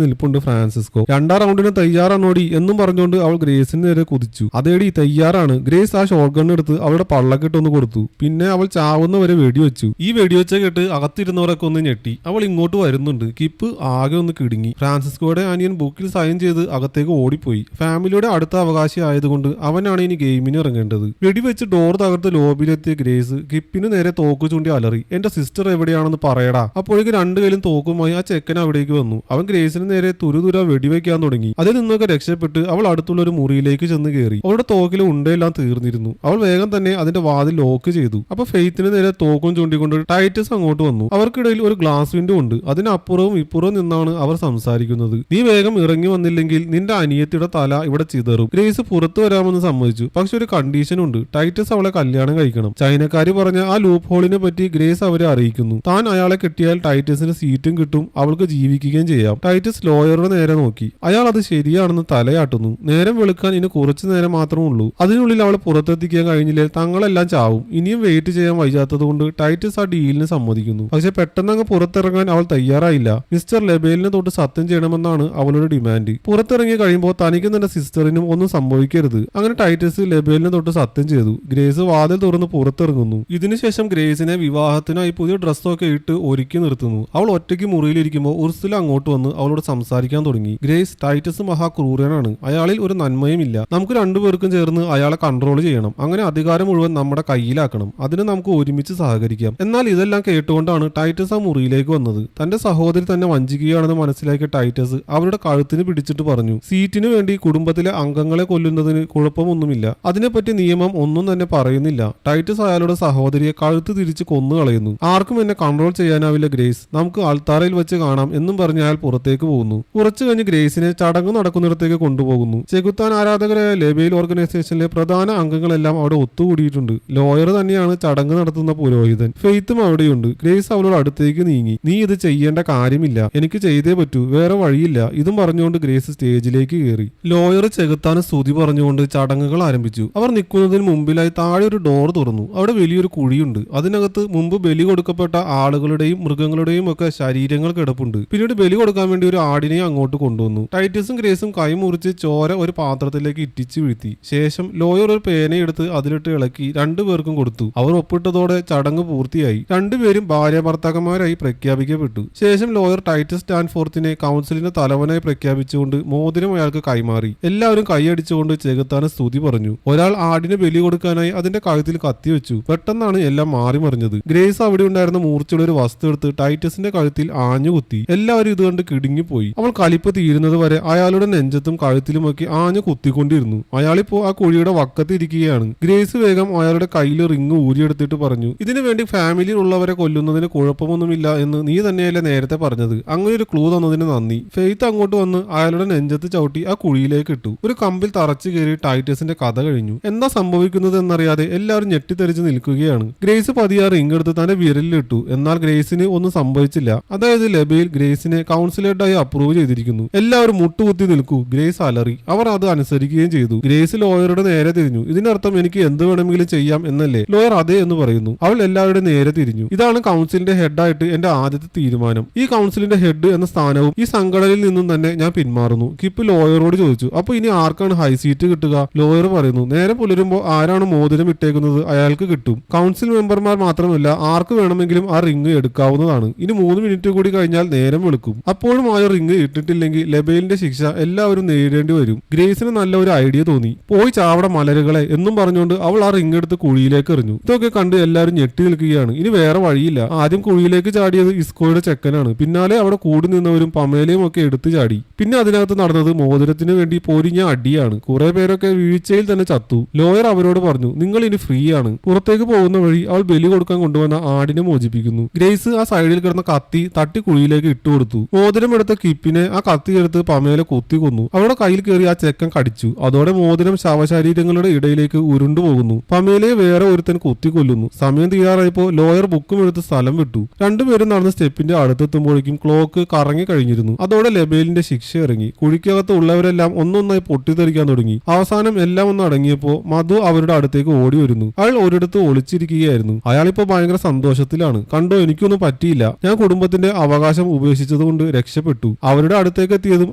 നിൽപ്പുണ്ട് ഫ്രാൻസിസ്കോ. രണ്ടാം റൗണ്ടിന് തയ്യാറാണോടി എന്നും പറഞ്ഞുകൊണ്ട് അവൾ ഗ്രേസിന് നേരെ കുതിച്ചു. അതേടി തയ്യാറാണ്. ഗ്രേസ് ആ ഷോട്ട്ഗൺ എടുത്ത് അവളുടെ പള്ളക്കിട്ടൊന്ന് കൊടുത്തു. പിന്നെ അവൾ ചാവുന്നവരെ വെടിവെച്ചു. ഈ വെടിവെച്ച കേട്ട് അകത്തിരുന്നവരൊക്കെ ഒന്ന് ഞെട്ടി. അവൾ ഇങ്ങോട്ട് വരുന്നുണ്ട്. കിപ്പ് ആകെ ഒന്ന് കിടുങ്ങി. ഫ്രാൻസിസ്കോയുടെ അനിയൻ ബുക്കിൽ സൈൻ ചെയ്ത് അകത്തേക്ക് ഓടിപ്പോയി. ഫാമിലിയുടെ അടുത്ത അവകാശി ആയതുകൊണ്ട് അവനാണ് ഇനി ഗെയിമിന് ഇറങ്ങേണ്ടത്. വെടിവെച്ച് ഡോർ തകർത്ത് ലോബിയിലെത്തിയ ഗ്രേസ് കിപ്പിന് നേരെ തോക്ക് ചൂണ്ടി അലറി. എന്റെ സിസ്റ്റർ എവിടെയാണെന്ന് പറയടാ. അപ്പോഴേക്ക് രണ്ടു കയ്യിലും തോക്കുമായി ആ ചെക്കൻ അവിടേക്ക് വന്നു. അവൻ ഗ്രേസിന് നേരെ തുരുതുര വെടിവെക്കാൻ തുടങ്ങി. അതിൽ നിന്നൊക്കെ രക്ഷപ്പെട്ട് അവൾ അടുത്തുള്ള ഒരു മുറിയിലേക്ക് ചെന്ന് കയറി. അവളുടെ തോക്കിലെ ഉണ്ടയെല്ലാം തീർന്നിരുന്നു. അവൾ വേഗം തന്നെ അതിന്റെ വാതിൽ ലോക്ക് ചെയ്തു. അപ്പൊ ഫെയ്ത്തിന് നേരെ തോക്കും ചൂണ്ടിക്കൊണ്ട് ടൈറ്റസ് അങ്ങോട്ട് വന്നു. അവർക്കിടയിൽ ഒരു ഗ്ലാസ് വിൻഡോ ഉണ്ട്. അതിനപ്പുറവും ഇപ്പുറവും നിന്നാണ് അവർ സംസാരിക്കുന്നത്. നീ വേഗം ഇറങ്ങി വന്നില്ലെങ്കിൽ നിന്റെ അനിയത്തിയുടെ തല ഇവിടെ ചിതറും. ഗ്രേസ് പുറത്തു വരാമെന്ന് സമ്മതിച്ചു. പക്ഷെ ഒരു കണ്ടീഷൻ ഉണ്ട്. ടൈറ്റസ് അവളെ കല്യാണം കഴിക്കണം. ചൈനക്കാരി പറഞ്ഞ ആ ലൂപ്പ് ഹോളിനെ പറ്റി ഗ്രേസ് അവരെ അറിയിക്കുന്നു. താൻ അയാളെ കിട്ടിയാൽ ടൈറ്റസിന് സീറ്റും കിട്ടും, അവൾക്ക് ജീവിക്കുകയും ചെയ്യാം. ടൈറ്റസ് ലോയറുടെ നേരെ നോക്കി. അയാൾ അത് ശരിയാണെന്ന് തലയാട്ടുന്നു. നേരം വെളുക്കാൻ ഇനി കുറച്ചു നേരം മാത്രമേ ഉള്ളൂ. അതിനുള്ളിൽ അവളെ പുറത്തെത്തിക്കാൻ കഴിഞ്ഞില്ലേ തങ്ങളെല്ലാം ചാവും. ഇനിയും വെയിറ്റ് ചെയ്യാൻ വൈകാത്തത് കൊണ്ട് ടൈറ്റസ് ആ ഡീലിന് സമ്മതിക്കുന്നു. പക്ഷെ പെട്ടെന്ന് അങ്ങ് പുറത്തിറങ്ങാൻ അവൾ തയ്യാറായില്ല. മിസ്റ്റർ ലെബേലിനെ തൊട്ട് സത്യം ചെയ്യണമെന്നാണ് അവളുടെ ഡിമാൻഡ്. പുറത്തിറങ്ങി കഴിയുമ്പോൾ തനിക്കും തന്റെ സിസ്റ്ററിനും ഒന്നും സംഭവിക്കരുത്. അങ്ങനെ ടൈറ്റസ് ലെബേലിനെ തൊട്ട് സത്യം ചെയ്തു. ഗ്രേസ് വാതിൽ തുറന്ന് പുറത്തിറങ്ങുന്നു. ഇതിനുശേഷം ഗ്രേസിനെ വിവാഹത്തിനായി പുതിയ ഡ്രസ്സൊക്കെ ഇട്ട് ഒരുക്കി നിർത്തുന്നു. അവൾ ഒറ്റയ്ക്ക് മുറിയിലിരിക്കുമ്പോൾ ഉർസുല അങ്ങോട്ട് വന്ന് അവളോട് സംസാരിക്കാൻ തുടങ്ങി. ഗ്രേസ്, ടൈറ്റസ് മഹാക്രൂരനാണ്. അയാളിൽ ഒരു നന്മയുമില്ല. നമുക്ക് രണ്ടുപേർക്കും ചേർന്ന് അയാളെ കൺട്രോൾ ചെയ്യണം. അങ്ങനെ അധികാരം മുഴുവൻ നമ്മുടെ കയ്യിലാക്കണം. അതിന് നമുക്ക് ഒരുമിച്ച് സഹകരിക്കാം. എന്നാൽ ഇതെല്ലാം കേട്ടുകൊണ്ടാണ് ടൈറ്റസ് ആ മുറിയിലേക്ക് വന്നത്. തന്റെ സഹോദരി തന്നെ വഞ്ചിക്കുകയാണെന്ന് മനസ്സിലാക്കിയ ടൈറ്റസ് അവരുടെ കഴുത്തിന് പിടിച്ചിട്ട് പറഞ്ഞു, സീറ്റിനു വേണ്ടി കുടുംബത്തിലെ അംഗങ്ങളെ കൊല്ലുന്നതിന് കുഴപ്പമൊന്നുമില്ല. അതിനെപ്പറ്റി നിയമം ഒന്നും തന്നെ പറയുന്നില്ല. ടൈറ്റസ് അയാളുടെ സഹോദരിയെ കഴുത്ത് തിരിച്ച് കൊന്നു കളയുന്നു. ആർക്കും എന്നെ കൺട്രോൾ ചെയ്യാനാവില്ല ഗ്രേസ്, നമുക്ക് അൾത്താറയിൽ വെച്ച് കാണാം എന്നും പറഞ്ഞ് അയാൾ പുറത്തേക്ക് പോകുന്നു. കുറച്ചു കഴിഞ്ഞ് ഗ്രേസിനെ ചടങ്ങ് നടക്കുന്നിടത്തേക്ക് കൊണ്ടുപോകുന്നു. ചെകുത്താൻ ആരാധകരായ ലെബേൽ ഓർഗനൈസേഷനിലെ പ്രധാന അംഗങ്ങളെല്ലാം അവിടെ ഒത്തുകൂടിയിട്ടുണ്ട്. ലോയർ തന്നെയാണ് ചടങ്ങ് നടത്തുന്ന പുരോഹിതൻ. ഫെയ്ത്തും അവിടെയുണ്ട്. ഗ്രേസ് അവളോട് അടുത്തേക്ക് നീങ്ങി. നീ ഇത് ചെയ്യേണ്ട കാര്യമില്ല, എനിക്ക് ചെയ്തേ പറ്റൂ, വേറെ വഴിയില്ല. ഇതും പറഞ്ഞുകൊണ്ട് ഗ്രേസ് സ്റ്റേജിലേക്ക് കയറി. ലോയർ ചെകുത്താന് സ്തുതി പറഞ്ഞുകൊണ്ട് ചടങ്ങുകൾ ആരംഭിച്ചു. അവർ നിൽക്കുന്നതിന് മുമ്പിലായി താഴെ ഒരു ഡോർ തുറന്നു. അവിടെ വലിയൊരു കുഴിയുണ്ട്. അതിനകത്ത് മുമ്പ് ബലി കൊടുക്കപ്പെട്ട ആളുകളുടെയും മൃഗങ്ങളുടെയും ഒക്കെ ശരീരങ്ങൾ കിടപ്പുണ്ട്. പിന്നീട് ബലി കൊടുക്കാൻ വേണ്ടി ഒരു ആടിനെ അങ്ങോട്ട് കൊണ്ടുവന്നു. ടൈറ്റസും ഗ്രേസും കൈ മുറിച്ച് ചോര ഒരു പാത്രത്തിലേക്ക് ഇറ്റിച്ചു വീഴ്ത്തി. ശേഷം ലോയർ ഒരു പേനയെടുത്ത് അതിലിട്ട് ഇളക്കി രണ്ടുപേർക്കും കൊടുത്തു. അവർ ഒപ്പിട്ടതോടെ ചടങ്ങ് പൂർത്തിയായി. രണ്ടുപേരും ഭാര്യ ഭർത്താക്കന്മാരായി പ്രഖ്യാപിക്കപ്പെട്ടു. ശേഷം ലോയർ ടൈറ്റസ് സ്റ്റാൻഫോർത്തിനെ കൗൺസിലിന്റെ തലവനായി പ്രഖ്യാപിച്ചുകൊണ്ട് മോതിരം അയാൾക്ക് കൈമാറി. എല്ലാവരും കൈയടിച്ചുകൊണ്ട് ചെകുത്താന് സ്തുതി പറഞ്ഞു. ഒരാൾ ആടിനെ ബലി കൊടുക്കാനായി അതിന്റെ കഴുത്തിൽ കത്തിവെച്ചു. പെട്ടെന്നാണ് എല്ലാം മാറി മറിഞ്ഞത്. ഗ്രേസ് അവിടെ ഉണ്ടായിരുന്ന മൂർച്ചയുള്ള ഒരു വസ്തു എടുത്ത് ടൈറ്റസിന്റെ കഴുത്തിൽ ആഞ്ഞു കുത്തി. എല്ലാവരും ഇത് കണ്ട് കിടുങ്ങിപ്പോയി. അവൾ കലിപ്പ് തീരുന്നത് വരെ അയാളുടെ നെഞ്ചത്തും കഴുത്തിലുമൊക്കെ ആഞ്ഞു കുത്തിക്കൊണ്ടിരുന്നു. അയാളിപ്പോ ആ കുഴിയുടെ വക്കത്ത് ഇരിക്കുകയാണ്. ഗ്രേസ് വേഗം അയാളുടെ കയ്യിൽ റിങ് ഊരിയെടുത്തിട്ട് പറഞ്ഞു, ഇതിനു വേണ്ടി ഫാമിലിയിലുള്ളവരെ കൊല്ലുന്നതിന് കുഴപ്പമൊന്നുമില്ല എന്ന് നീ തന്നെയല്ലേ നേരത്തെ പറഞ്ഞത്. അങ്ങനെ ഒരു ക്ലൂ തന്നതിന് നന്ദി. ഫെയ്ത്ത് അങ്ങോട്ട് വന്ന് അയാളുടെ നെഞ്ചത്ത് ചവിട്ടി ആ കുഴിയിലേക്ക് ഇട്ടു. ഒരു കമ്പിൽ തറച്ചു കയറി ടൈറ്റസിന്റെ കഥ കഴിഞ്ഞു. എന്താ സംഭവിക്കുന്നത് എന്നറിയാതെ എല്ലാവരും ഞെട്ടിത്തെറിച്ച് നിൽക്കുകയാണ്. ഗ്രേസ് പതിയെ റിങ് എടുത്ത് തന്റെ വിരലിലിട്ടു. എന്നാൽ ഗ്രേസിന് ഒന്നും സംഭവിച്ചില്ല. അതായത് ലെബേൽ ഗ്രേസിനെ കൗൺസിലേറ്റായി അപ്രൂവ് ചെയ്തിരിക്കുന്നു. എല്ലാവരും മുട്ടുകുത്തി നിൽക്കൂ, ഗ്രേസ് അലറി. അവർ അത് അനുസരിക്കുകയും ചെയ്തു. ഗ്രേസ് ലോയറുടെ നേരെ തിരിഞ്ഞു. ഇതിനർത്ഥം എനിക്ക് എന്ത് വേണമെങ്കിലും ചെയ്യാം എന്നല്ലേ? ലോയർ അതെ എന്ന് പറയുന്നു. അവൾ എല്ലാവരുടെ നേരെ തിരിഞ്ഞു. ഇതാണ് കൗൺസിലിന്റെ ഹെഡായിട്ട് എന്റെ ആദ്യത്തെ തീരുമാനം. ഈ കൗൺസിലിന്റെ ഹെഡ് എന്ന സ്ഥാനവും ഈ സംഘടനയിൽ നിന്നും തന്നെ ഞാൻ പിന്മാറുന്നു. കിപ്പ് ലോയറോട് ചോദിച്ചു. അപ്പൊ ഇനി ആർക്കാണ് ഹൈ സീറ്റ് കിട്ടുക? ലോയർ പറയുന്നു, നേരെ പുലരുമ്പോ ആരാണ് മോതിരം ഇട്ടേക്കുന്നത് അയാൾക്ക് കിട്ടും. കൗൺസിൽ മെമ്പർമാർ മാത്രമല്ല, ആർക്ക് വേണമെങ്കിലും ആ റിങ് എടുക്കാവുന്നതാണ്. ഇനി 3 മിനിറ്റ് കൂടി കഴിഞ്ഞാൽ നേരം വെളുക്കും. അപ്പോഴും ആ റിങ് ഇട്ടിട്ടില്ലെങ്കിൽ ലെബേലിന്റെ ശിക്ഷ എല്ലാവരും നേരിടേണ്ടി വരും. ഗ്രേസിന് നല്ല ഒരു ഐഡിയ തോന്നി. പോയി ചാവട മലരുകളെ എന്നും പറഞ്ഞുകൊണ്ട് അവൾ ആ റിങ് എടുത്ത് കുഴിയിലേക്ക് എറിഞ്ഞു. ഇതൊക്കെ കണ്ട് എല്ലാവരും ഞെട്ടി നിൽക്കുകയാണ്. ഇനി വേറെ വഴിയില്ല. ആദ്യം കുഴിയിലേക്ക് ചാടിയത് ഇസ്കോയുടെ ചെക്കനാണ്. പിന്നാലെ അവിടെ കൂടി നിന്നവരും പമേലയും ഒക്കെ എടുത്തു ചാടി. പിന്നെ അതിനകത്ത് നടന്നത് മോതിരത്തിന് വേണ്ടി പോരിഞ്ഞ അടിയാണ്. കുറെ പേരൊക്കെ വീഴ്ചയിൽ തന്നെ ചത്തു. ലോയർ അവരോട് പറഞ്ഞു, നിങ്ങൾ ഇനി ഫ്രീ ആണ്. പുറത്തേക്ക് പോകുന്ന വഴി അവൾ ബലി കൊടുക്കാൻ കൊണ്ടുവന്ന ആടിനെ മോചിപ്പിക്കുന്നു. ഗ്രേസ് ആ സൈഡിൽ കിടന്ന കത്തി തട്ടി കുഴിയിലേക്ക് ഇട്ടുകൊടുത്തു. മോതിരം എടുത്ത കിപ്പിനെ ആ കത്തി എടുത്ത് പമേല കുത്തി കൊന്നു. അവളുടെ കയ്യിൽ കയറി ആ ചെക്കൻ കടിച്ചു. അതോടെ മോതിരം ശവശരീരങ്ങളുടെ ഇടയിലേക്ക് ഉരുണ്ടുപോകുന്നു. പമേലയെ വേറെ ഒരുത്തൻ കുത്തിക്കൊല്ലുന്നു. സമയം തീരാറായപ്പോ ലോയർ ബുക്കും എടുത്ത് സ്ഥലം വിട്ടു. രണ്ടുപേരും നടന്ന് സ്റ്റെപ്പിന്റെ അടുത്തെത്തുമ്പോഴേക്കും ക്ലോക്ക് കറങ്ങി കഴിഞ്ഞിരുന്നു. അതോടെ ലെബേലിന്റെ ശിക്ഷ ഇറങ്ങി. കുഴിക്കകത്ത് ഉള്ളവരെല്ലാം ഒന്നൊന്നായി പൊട്ടിത്തെറിക്കാൻ തുടങ്ങി. തുടങ്ങി. അവസാനം എല്ലാം ഒന്ന് അടങ്ങിയപ്പോ മധു അവരുടെ അടുത്തേക്ക് ഓടി വരുന്നു. അയാൾ ഒരിടത്ത് ഒളിച്ചിരിക്കുകയായിരുന്നു. അയാളിപ്പോ ഭയങ്കര സന്തോഷത്തിലാണ്. കണ്ടോ, എനിക്കൊന്നും പറ്റിയില്ല, ഞാൻ കുടുംബത്തിന്റെ അവകാശം ഉപേക്ഷിച്ചത് കൊണ്ട് രക്ഷപ്പെട്ടു. അവരുടെ അടുത്തേക്ക് എത്തിയതും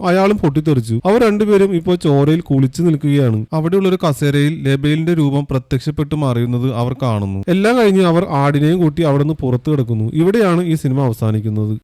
അയാളും പൊട്ടിത്തെറിച്ചു. അവർ രണ്ടുപേരും ഇപ്പോൾ ചോരയിൽ കുളിച്ചു നിൽക്കുകയാണ്. അവിടെയുള്ള ഒരു കസേരയിൽ ലെബേലിന്റെ രൂപം പ്രത്യക്ഷപ്പെട്ടു മറിയുന്നത് അവർ കാണുന്നു. എല്ലാം കഴിഞ്ഞ് അവർ ആടിനെയും കൂട്ടി അവിടെ നിന്ന് പുറത്തു കിടക്കുന്നു. ഇവിടെയാണ് ഈ സിനിമ അവസാനിക്കുന്നത്.